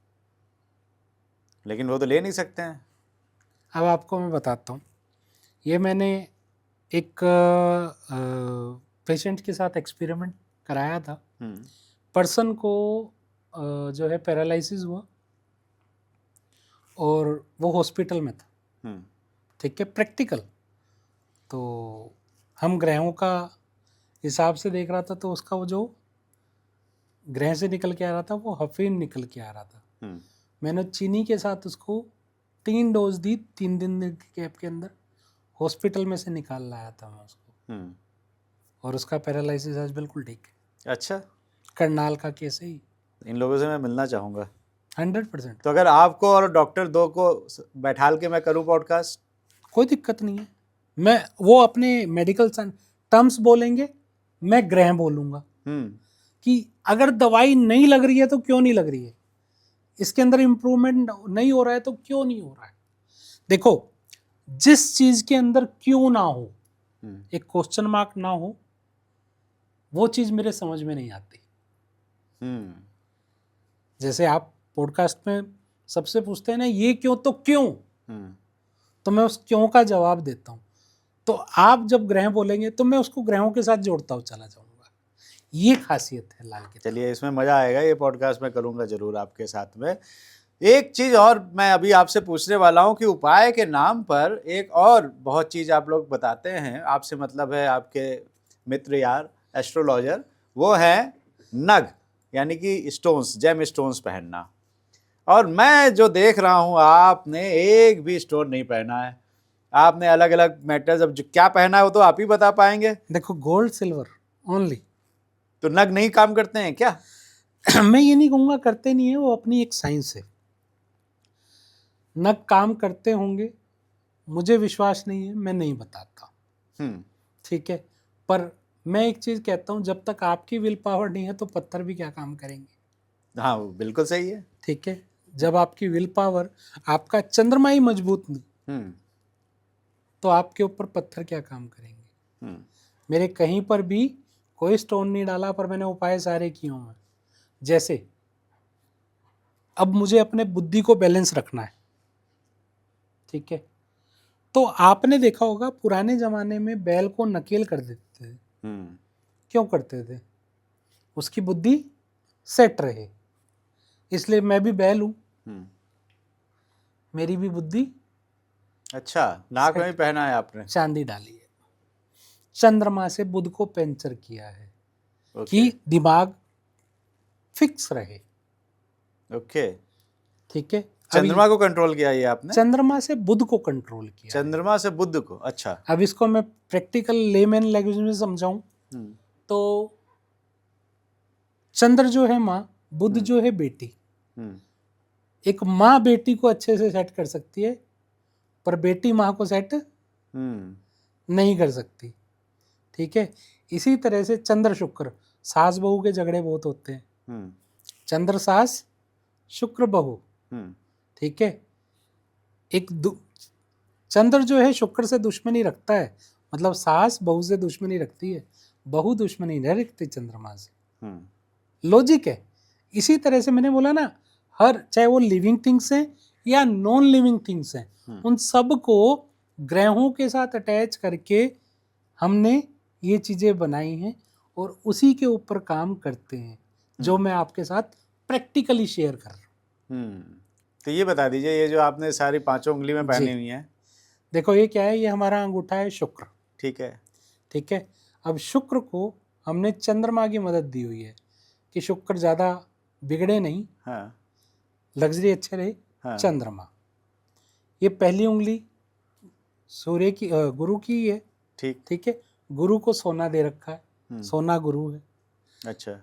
लेकिन वो तो ले नहीं सकते हैं। अब आपको मैं बताता हूँ, ये मैंने एक पेशेंट के साथ एक्सपेरिमेंट कराया था। पर्सन को जो है पैरालिसिस हुआ और वो हॉस्पिटल में था, ठीक है, प्रैक्टिकल। तो हम ग्रहों का हिसाब से देख रहा था, तो उसका वो जो ग्रह से निकल के आ रहा था वो अफीम निकल के आ रहा था। मैंने चीनी के साथ उसको 3 डोज दी, 3 दिन के गैप के अंदर हॉस्पिटल में से निकाल लाया था मैं उसको, और उसका पैरालिसिस आज बिल्कुल ठीक है। अच्छा, करनाल का केस है ही। इन लोगों से मैं मिलना चाहूँगा 100%। तो अगर आपको और डॉक्टर 2 को बैठाल के मैं करूँ पॉडकास्ट, कोई दिक्कत नहीं है। मैं वो अपने मेडिकल टर्म्स बोलेंगे, मैं ग्रह बोलूँगा कि अगर दवाई नहीं लग रही है तो क्यों नहीं लग रही है, इसके अंदर इम्प्रूवमेंट नहीं हो रहा है तो क्यों नहीं हो रहा है। देखो, जिस चीज के अंदर क्यों ना हो, एक क्वेश्चन मार्क ना हो, वो चीज मेरे समझ में नहीं आती। जैसे आप पॉडकास्ट में सबसे पूछते हैं ना, ये क्यों, तो क्यों, तो मैं उस क्यों का जवाब देता हूं। तो आप जब ग्रह बोलेंगे तो मैं उसको ग्रहों के साथ जोड़ता हुआ चला जाऊंगा। ये खासियत है लाल किताब। चलिए, इसमें मजा आएगा, ये पॉडकास्ट मैं करूंगा जरूर आपके साथ में। एक चीज और मैं अभी आपसे पूछने वाला हूं कि उपाय के नाम पर एक और बहुत चीज आप लोग बताते हैं, आपसे मतलब है आपके मित्र यार एस्ट्रोलॉजर, वो है नग, यानी कि स्टोन्स, जेम स्टोन्स पहनना। और मैं जो देख रहा हूं, आपने एक भी स्टोन नहीं पहना है, आपने अलग अलग मेटल्स, अब जो क्या पहना है वो तो आप ही बता पाएंगे। देखो, गोल्ड सिल्वर ओनली। तो नग नहीं काम करते हैं क्या? मैं ये नहीं कहूँगा करते नहीं है, वो अपनी एक साइंस है। नग काम करते होंगे, मुझे विश्वास नहीं है, मैं नहीं बताता। ठीक है, पर मैं एक चीज कहता हूँ, जब तक आपकी विल पावर नहीं है तो पत्थर भी क्या काम करेंगे। हाँ, वो बिल्कुल सही है। ठीक है, जब आपकी विल पावर, आपका चंद्रमा ही मजबूत नहीं तो आपके ऊपर पत्थर क्या काम करेंगे। मेरे कहीं पर भी कोई स्टोन नहीं डाला, पर मैंने उपाय सारे किए हैं। जैसे अब मुझे अपने बुद्धि को बैलेंस रखना है, ठीक है, तो आपने देखा होगा पुराने जमाने में बैल को नकेल कर देते थे। क्यों करते थे? उसकी बुद्धि सेट रहे। इसलिए मैं भी बैल हूं, मेरी भी बुद्धि। अच्छा, नाक में भी पहना है आपने? चांदी डाली है, चंद्रमा से बुध को पेंचर किया है ओके। कि दिमाग फिक्स रहे। ओके, ठीक है, चंद्रमा को कंट्रोल किया ये आपने? चंद्रमा से बुध को कंट्रोल किया। चंद्रमा से बुध को, अच्छा। अब इसको मैं प्रैक्टिकल लेमैन लैंग्वेज में समझाऊं तो चंद्र जो है माँ, बुध जो है बेटी। एक माँ बेटी को अच्छे से सेट कर सकती है, पर बेटी माँ को सेट नहीं कर सकती। ठीक है, इसी तरह से चंद्र शुक्र, सास बहू के झगड़े बहुत होते हैं। चंद्र सास, शुक्र बहू। ठीक है, चंद्र जो है शुक्र से दुश्मनी रखता है, मतलब सास बहू से दुश्मनी रखती है, बहू दुश्मनी नहीं रखती चंद्रमा से। लॉजिक है। इसी तरह से मैंने बोला ना, हर, चाहे वो लिविंग थिंग्स हैं या नॉन लिविंग थिंग्स हैं, उन सब को ग्रहों के साथ अटैच करके हमने ये चीजें बनाई हैं और उसी के ऊपर काम करते हैं, जो मैं आपके साथ प्रैक्टिकली शेयर कर रहा हूँ। तो ये बता दीजिए, ये जो आपने सारी पांचों उंगली में पहनी हुई है, देखो ये क्या है, ये हमारा अंगूठा है शुक्र। ठीक है। ठीक है, अब शुक्र को हमने चंद्रमा की मदद दी हुई है कि शुक्र ज्यादा बिगड़े नहीं, हाँ, लग्जरी अच्छे रहे। हाँ। चंद्रमा, ये पहली उंगली सूर्य की, गुरु की है। ठीक है, गुरु को सोना दे रखा है, सोना गुरु है। अच्छा।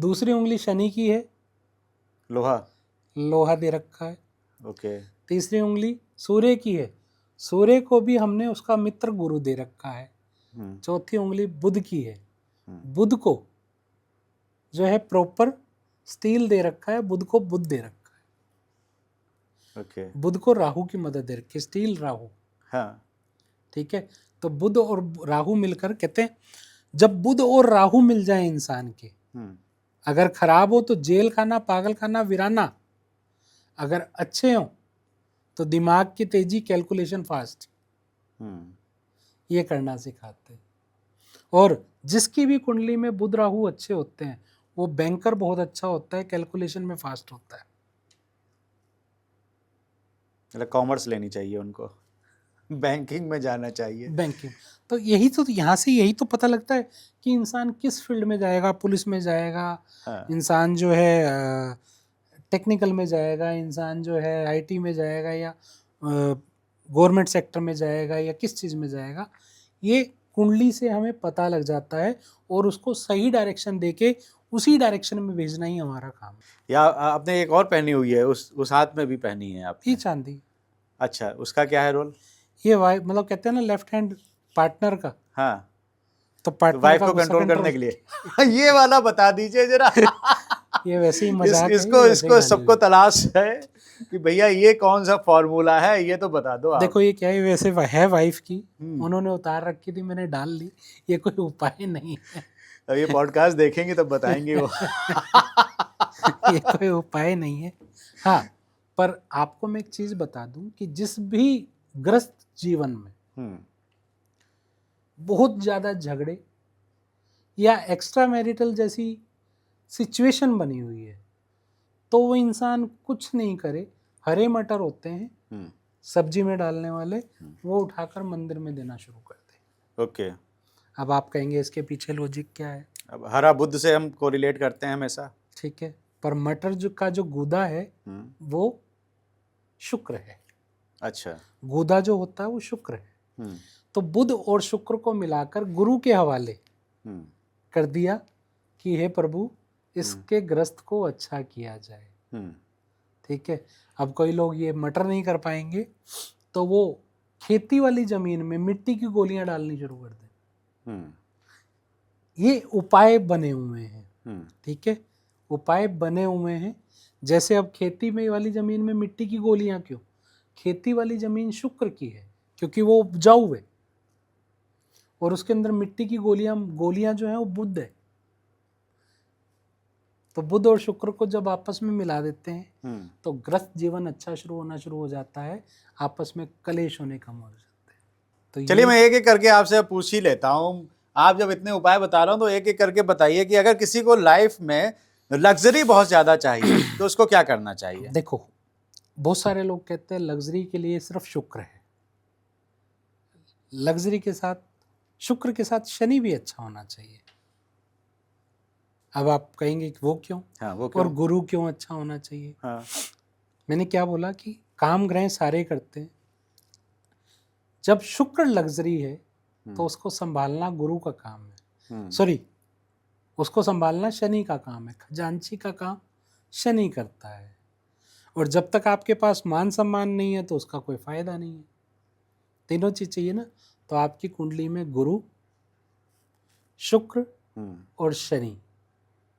दूसरी उंगली शनि की है, लोहा, लोहा दे रखा है। ओके। तीसरी उंगली सूर्य की है, सूर्य को भी हमने उसका मित्र गुरु दे रखा है। चौथी उंगली बुध की है, बुध को जो है प्रॉपर स्टील दे रखा है, बुध को बुध दे रखा है। ओके। बुध को राहु की मदद दे रखी है, स्टील राहु। हाँ। ठीक है, तो बुध और राहु मिलकर, कहते हैं जब बुध और राहु मिल जाए इंसान के, अगर खराब हो तो जेल खाना, पागल खाना, वीराना। अगर अच्छे हो तो दिमाग की तेजी, कैलकुलेशन फास्ट, ये करना सिखाते हैं। और जिसकी भी कुंडली में बुध राहु अच्छे होते हैं, वो बैंकर बहुत अच्छा होता है, कैलकुलेशन में फास्ट होता है। मतलब कॉमर्स लेनी चाहिए उनको, बैंकिंग में जाना चाहिए। बैंकिंग, तो यही तो, यहाँ से यही तो पता लगता है कि इंसान किस फील्ड में जाएगा। पुलिस में जाएगा, हाँ। इंसान जो है टेक्निकल में जाएगा, इंसान जो है आईटी में जाएगा, या गवर्नमेंट सेक्टर में जाएगा, या किस चीज़ में जाएगा। ये कुंडली से हमें पता लग जाता है और उसको सही डायरेक्शन देके उसी डायरेक्शन में भेजना ही हमारा काम है। या आपने एक और पहनी हुई है, उस हाथ में भी पहनी है आपने? ये चांदी। अच्छा, उसका क्या है रोल? ये वाइफ, मतलब कहते हैं ना लेफ्ट हैंड पार्टनर का। हाँ, तो पार्टनर वाइफ का को कंट्रोल करने के लिए ये वाला बता दीजिए जरा। ये वैसे ही मजाक है, इसको सबको तलाश है कि भैया ये कौन सा फॉर्मूला है, ये तो बता दो आप। देखो ये क्या है, वैसे है वाइफ की, उन्होंने उतार रखी थी, मैंने डाल ली। ये कोई उपाय नहीं है। अब ये पॉडकास्ट देखेंगे तब बताएंगे वो। ये कोई उपाय नहीं है। हाँ, पर आपको मैं एक चीज बता दूं कि जिस भी ग्रस्त जीवन में बहुत ज्यादा झगड़े या एक्स्ट्रा मैरिटल जैसी सिचुएशन बनी हुई है, तो वो इंसान कुछ नहीं करे, हरे मटर होते हैं सब्जी में डालने वाले, वो उठाकर मंदिर में देना शुरू कर दे। ओके। अब आप कहेंगे इसके पीछे लॉजिक क्या है? अब हरा बुद्ध से हम कोरिलेट करते हैं हमेशा। ठीक है, पर मटर का जो गूदा है वो शुक्र है। अच्छा, गूदा जो होता है वो शुक्र है। तो बुध और शुक्र को मिलाकर गुरु के हवाले कर दिया कि हे प्रभु, इसके ग्रस्त को अच्छा किया जाए। ठीक है, अब कोई लोग ये मटर नहीं कर पाएंगे तो वो खेती वाली जमीन में मिट्टी की गोलियां डालनी शुरू कर दें। हम्म, ये उपाय बने हुए हैं, हम्म, ठीक है, उपाय बने हुए हैं। जैसे अब खेती में वाली जमीन में मिट्टी की गोलियां क्यों? खेती वाली जमीन शुक्र की है क्योंकि वो उपजाऊ है, और उसके अंदर मिट्टी की गोलियां गोलियां जो है वो बुध है। तो बुध और शुक्र को जब आपस में मिला देते हैं तो ग्रस्त जीवन अच्छा होना शुरू हो जाता है, आपस में कलेश होने कम हो जाते हैं। तो चलिए मैं एक एक करके आपसे पूछ ही लेता हूँ। आप जब इतने उपाय बता रहा हूँ तो एक एक करके बताइए कि अगर किसी को लाइफ में लग्जरी बहुत ज्यादा चाहिए तो उसको क्या करना चाहिए? देखो, बहुत सारे लोग कहते हैं लग्जरी के लिए सिर्फ शुक्र है। लग्जरी के साथ शुक्र के साथ शनि भी अच्छा होना चाहिए। अब आप कहेंगे कि वो क्यों? हाँ, वो क्यों? और गुरु क्यों अच्छा होना चाहिए? हाँ, मैंने क्या बोला कि काम ग्रह सारे करते हैं। जब शुक्र लग्जरी है तो उसको संभालना गुरु का काम है, सॉरी, उसको संभालना शनि का काम है। खजांची का काम शनि करता है, और जब तक आपके पास मान सम्मान नहीं है तो उसका कोई फायदा नहीं है। तीनों चीज चाहिए ना, तो आपकी कुंडली में गुरु, शुक्र और शनि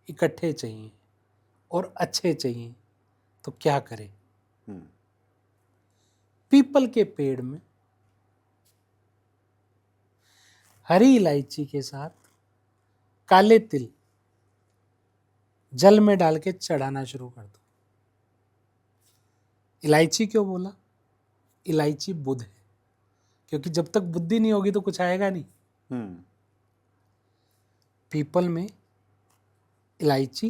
इकट्ठे चाहिए और अच्छे चाहिए। तो क्या करें? पीपल के पेड़ में हरी इलायची के साथ काले तिल जल में डाल के चढ़ाना शुरू कर दो। इलायची क्यों बोला? इलायची बुध है, क्योंकि जब तक बुद्धि नहीं होगी तो कुछ आएगा नहीं। पीपल में इलायची,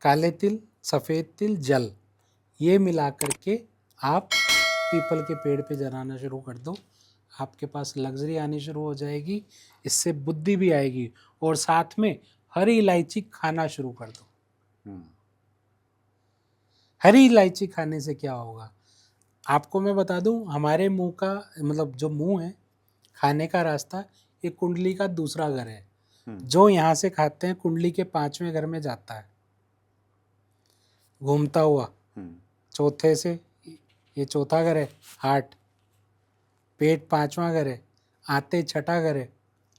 काले तिल, सफेद तिल, जल, ये मिला करके आप पीपल के पेड़ पे जलाना शुरू कर दो। आपके पास लग्जरी आनी शुरू हो जाएगी, इससे बुद्धि भी आएगी, और साथ में हरी इलायची खाना शुरू कर दो। हरी इलायची खाने से क्या होगा आपको मैं बता दूं, हमारे मुंह का मतलब जो मुंह है, खाने का रास्ता, ये कुंडली का दूसरा घर है। जो यहाँ से खाते हैं कुंडली के 5वें घर में जाता है, घूमता हुआ चौथे से, ये चौथा घर है हार्ट, पेट 5वां घर है, आते 6ठा घर है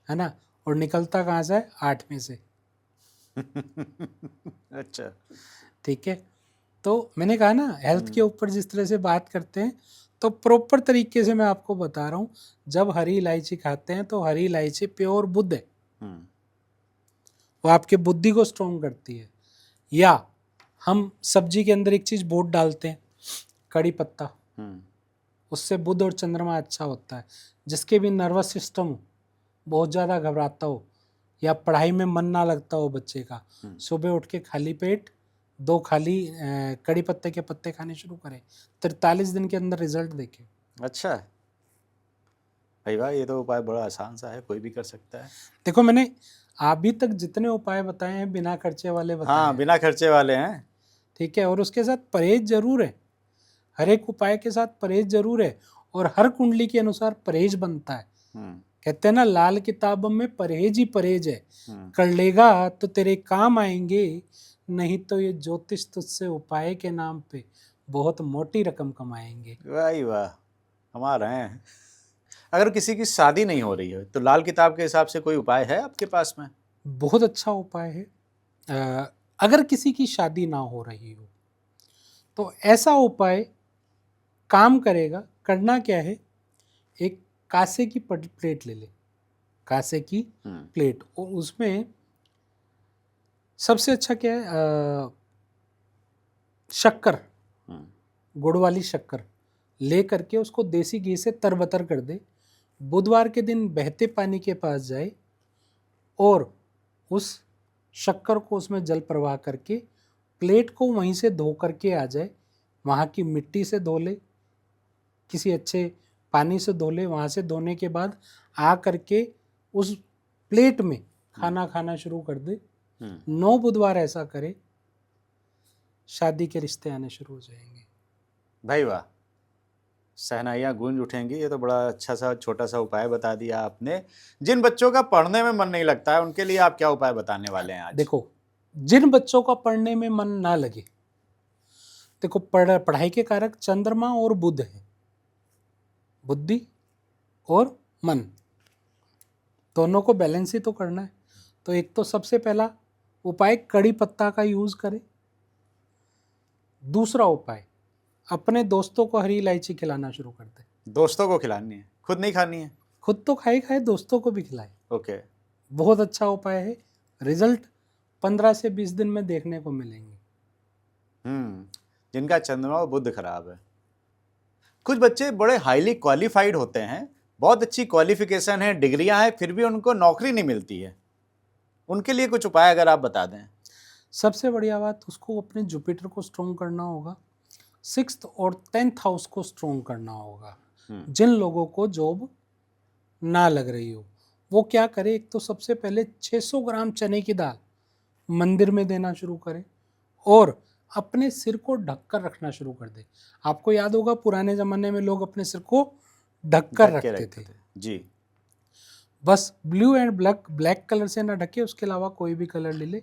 ना, और निकलता कहाँ से है? 8वें से। अच्छा, ठीक है, तो मैंने कहा ना हेल्थ के ऊपर जिस तरह से बात करते हैं, तो प्रॉपर तरीके से मैं आपको बता रहा हूँ। जब हरी इलायची खाते हैं तो हरी इलायची प्योर बुध है, वो आपके बुद्धि को स्ट्रॉन्ग करती है। या हम सब्जी के अंदर एक चीज बोट डालते हैं, कड़ी पत्ता, उससे बुध और चंद्रमा अच्छा होता है। जिसके भी नर्वस सिस्टम हो, बहुत ज़्यादा घबराता हो, या पढ़ाई में मन ना लगता हो बच्चे का, सुबह उठ के खाली पेट 2 खाली कड़ी पत्ते के पत्ते खाने शुरू करें, 43 दिन के अंदर रिजल्ट देखें। अच्छा भाई वाह, ये तो उपाय बड़ा आसान सा है, कोई भी कर सकता है। देखो, मैंने अभी तक जितने उपाय बताए हैं बिना खर्चे वाले बताए हाँ, हैं, बिना खर्चे वाले हैं। ठीक है, और उसके साथ परहेज जरूर है। हर एक उपाय के साथ परहेज जरूर है, और हर कुंडली के अनुसार परहेज बनता है। कहते हैं ना, लाल किताब में परहेज ही परहेज है, कर लेगा तो तेरे काम आएंगे, नहीं तो ये ज्योतिष तुझसे उपाय के नाम पे बहुत मोटी रकम कमाएंगे। वाह वाह, हमारे हैं। अगर किसी की शादी नहीं हो रही है तो लाल किताब के हिसाब से कोई उपाय है आपके पास में? बहुत अच्छा उपाय है। अगर किसी की शादी ना हो रही हो तो ऐसा उपाय काम करेगा। करना क्या है, एक कांसे की प्लेट ले ले, कांसे की प्लेट, और उसमें सबसे अच्छा क्या है, शक्कर, गुड़ वाली शक्कर ले करके उसको देसी घी से तरबतर कर दे। बुधवार के दिन बहते पानी के पास जाए और उस शक्कर को उसमें जल प्रवाह करके प्लेट को वहीं से धो करके आ जाए। वहाँ की मिट्टी से धो ले, किसी अच्छे पानी से धो ले, वहाँ से धोने के बाद आ करके उस प्लेट में खाना खाना शुरू कर दे। 9 बुधवार ऐसा करे, शादी के रिश्ते आने शुरू हो जाएंगे। भाई वाह, शहनाइयाँ गूंज उठेंगी। ये तो बड़ा अच्छा सा छोटा सा उपाय बता दिया आपने। जिन बच्चों का पढ़ने में मन नहीं लगता है उनके लिए आप क्या उपाय बताने वाले हैं आज? देखो, जिन बच्चों का पढ़ने में मन ना लगे, देखो पढ़ाई के कारक चंद्रमा और बुध है, बुद्धि और मन, दोनों को बैलेंस ही तो करना है। तो एक तो सबसे पहला उपाय कड़ी पत्ता का यूज करें। दूसरा उपाय अपने दोस्तों को हरी इलायची खिलाना शुरू कर दें। दोस्तों को खिलानी है, खुद नहीं खानी है? खुद तो खाए दोस्तों को भी खिलाए। ओके। बहुत अच्छा उपाय है, रिजल्ट 15 से 20 दिन में देखने को मिलेंगे। जिनका चंद्रमा और बुध खराब है। कुछ बच्चे बड़े हाईली क्वालिफाइड होते हैं, बहुत अच्छी क्वालिफिकेशन है, डिग्रियां हैं, फिर भी उनको नौकरी नहीं मिलती है। उनके लिए कुछ उपाय अगर आप बता दें। सबसे बढ़िया बात, उसको अपने जुपिटर को स्ट्रॉन्ग करना होगा, 6th और 10th हाउस को स्ट्रॉन्ग करना होगा। जिन लोगों को जॉब ना लग रही हो वो क्या करे, एक तो सबसे पहले 600 ग्राम चने की दाल मंदिर में देना शुरू करें और अपने सिर को ढककर रखना शुरू कर दे। आपको याद होगा पुराने जमाने में लोग अपने सिर को ढककर ढक के रखते थे। जी। बस ब्लू एंड ब्लैक कलर से ना ढके, उसके अलावा कोई भी कलर ले ले,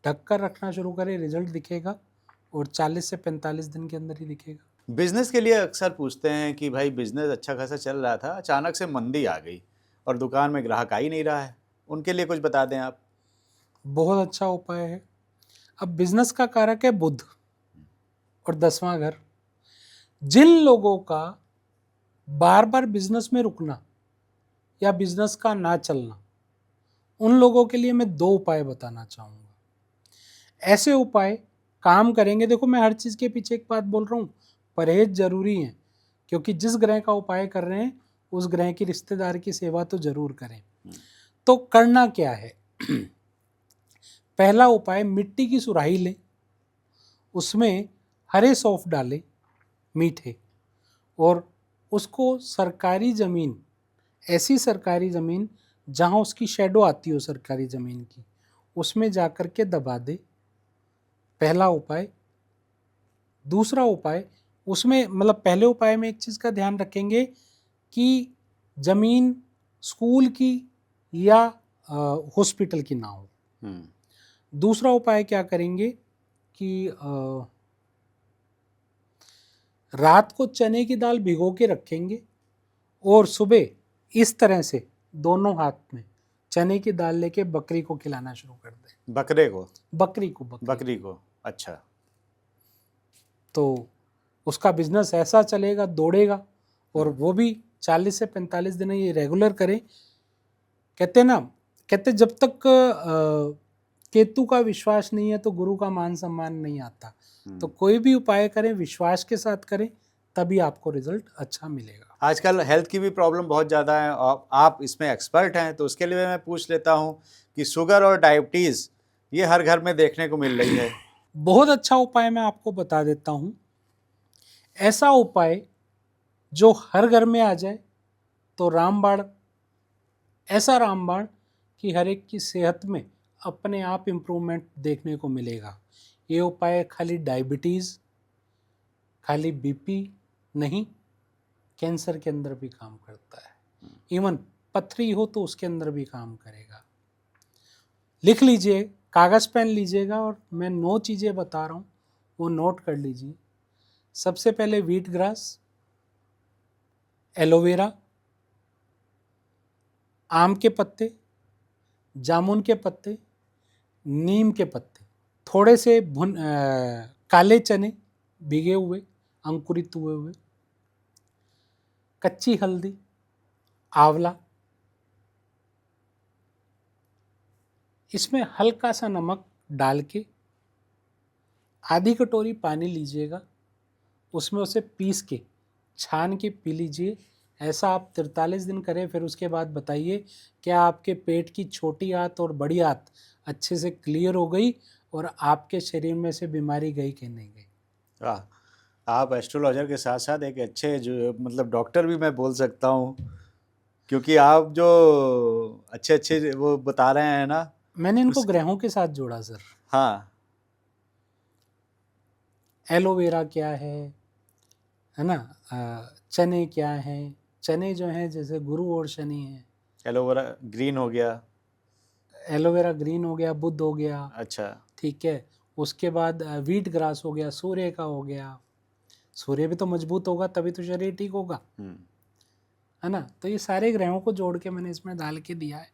ढककर रखना शुरू करें, रिजल्ट दिखेगा और 40 से 45 दिन के अंदर ही दिखेगा। बिजनेस के लिए अक्सर पूछते हैं कि भाई बिजनेस अच्छा खासा चल रहा था, अचानक से मंदी आ गई और दुकान में ग्राहक आ ही नहीं रहा है, उनके लिए कुछ बता दें आप। बहुत अच्छा उपाय है। अब बिजनेस का कारक है बुध और 10वां घर। जिन लोगों का बार बार बिजनेस में रुकना या बिजनेस का ना चलना, उन लोगों के लिए मैं 2 उपाय बताना चाहूँगा। ऐसे उपाय काम करेंगे। देखो मैं हर चीज़ के पीछे एक बात बोल रहा हूँ, परहेज जरूरी है, क्योंकि जिस ग्रह का उपाय कर रहे हैं उस ग्रह की रिश्तेदार की सेवा तो जरूर करें। तो करना क्या है? पहला उपाय, मिट्टी की सुराही लें, उसमें हरे सौंफ डालें मीठे, और उसको सरकारी ज़मीन, ऐसी सरकारी ज़मीन जहाँ उसकी शेडो आती हो सरकारी ज़मीन की, उसमें जा कर के दबा दे। पहला उपाय। दूसरा उपाय, उसमें मतलब पहले उपाय में एक चीज़ का ध्यान रखेंगे कि ज़मीन स्कूल की या हॉस्पिटल की ना हो। दूसरा उपाय क्या करेंगे कि रात को चने की दाल भिगो के रखेंगे और सुबह इस तरह से दोनों हाथ में चने की दाल लेके बकरी को खिलाना शुरू कर दें। बकरे को? बकरी को। अच्छा। तो उसका बिजनेस ऐसा चलेगा, दौड़ेगा, और वो भी 40 से 45 दिन ये रेगुलर करें। कहते जब तक केतु का विश्वास नहीं है तो गुरु का मान सम्मान नहीं आता। तो कोई भी उपाय करें विश्वास के साथ करें, तभी आपको रिजल्ट अच्छा मिलेगा। आजकल हेल्थ की भी प्रॉब्लम बहुत ज़्यादा है और आप इसमें एक्सपर्ट हैं, तो उसके लिए मैं पूछ लेता हूं कि शुगर और डायबिटीज़ ये हर घर में देखने को मिल रही है। बहुत अच्छा उपाय मैं आपको बता देता हूं। ऐसा उपाय जो हर घर में आ जाए तो रामबाण, ऐसा रामबाण कि हर एक की सेहत में अपने आप इम्प्रूवमेंट देखने को मिलेगा। ये उपाय खाली डायबिटीज़, खाली बीपी नहीं, कैंसर के अंदर भी काम करता है। इवन पथरी हो तो उसके अंदर भी काम करेगा। लिख लीजिए, कागज़ पेन लीजिएगा, और मैं 9 चीज़ें बता रहा हूँ वो नोट कर लीजिए। सबसे पहले व्हीट ग्रास, एलोवेरा, आम के पत्ते, जामुन के पत्ते, नीम के पत्ते, थोड़े से काले चने भीगे हुए, अंकुरित हुए हुए, कच्ची हल्दी, आंवला, इसमें हल्का सा नमक डाल के आधी कटोरी पानी लीजिएगा, उसमें उसे पीस के छान के पी लीजिए। ऐसा आप 43 दिन करें, फिर उसके बाद बताइए क्या आपके पेट की छोटी आंत और बड़ी आंत अच्छे से क्लियर हो गई और आपके शरीर में से बीमारी गई कि नहीं गई। वाह, आप एस्ट्रोलॉजर के साथ साथ एक अच्छे जो मतलब डॉक्टर भी मैं बोल सकता हूँ, क्योंकि आप जो अच्छे अच्छे वो बता रहे हैं ना। मैंने इनको ग्रहों के साथ जोड़ा सर। हाँ। एलोवेरा क्या है ना, चने क्या हैं, चने जो हैं जैसे गुरु और शनि हैं। एलोवेरा ग्रीन हो गया, एलोवेरा ग्रीन हो गया, बुध हो गया। अच्छा। ठीक है। उसके बाद व्हीट ग्रास हो गया, सूर्य का हो गया। सूर्य भी तो मजबूत होगा तभी तो शरीर ठीक होगा। है ना। तो ये सारे ग्रहों को जोड़ के मैंने इसमें डाल के दिया है।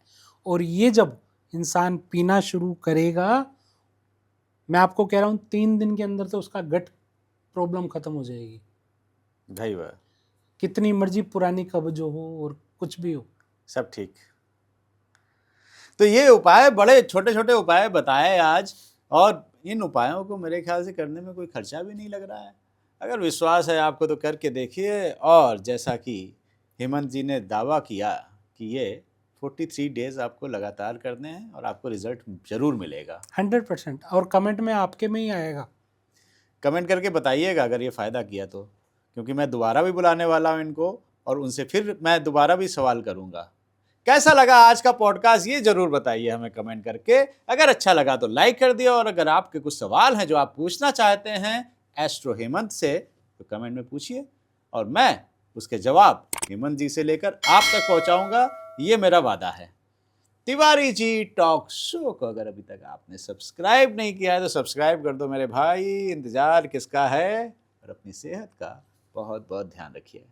और ये जब इंसान पीना शुरू करेगा, मैं आपको कह रहा हूँ 3 दिन के अंदर तो उसका गट प्रॉब्लम खत्म हो जाएगी। भाई वाह, कितनी मर्जी पुरानी कब्ज हो और कुछ भी हो, सब ठीक। तो ये उपाय, बड़े छोटे छोटे उपाय बताए आज, और इन उपायों को मेरे ख्याल से करने में कोई खर्चा भी नहीं लग रहा है। अगर विश्वास है आपको तो करके देखिए। और जैसा कि हेमंत जी ने दावा किया कि ये 43 डेज आपको लगातार करने हैं और आपको रिजल्ट जरूर मिलेगा 100%। और कमेंट में आपके में ही आएगा। कमेंट करके बताइएगा अगर ये फ़ायदा किया तो, क्योंकि मैं दोबारा भी बुलाने वाला हूँ इनको और उनसे फिर मैं दोबारा भी सवाल करूँगा। कैसा लगा आज का पॉडकास्ट ये ज़रूर बताइए हमें कमेंट करके। अगर अच्छा लगा तो लाइक कर दिए, और अगर आपके कुछ सवाल हैं जो आप पूछना चाहते हैं एस्ट्रो हेमंत से तो कमेंट में पूछिए, और मैं उसके जवाब हेमंत जी से लेकर आप तक पहुँचाऊँगा, ये मेरा वादा है। तिवारी जी टॉक शो को अगर अभी तक आपने सब्सक्राइब नहीं किया है तो सब्सक्राइब कर दो मेरे भाई, इंतजार किसका है। और अपनी सेहत का बहुत बहुत ध्यान रखिए।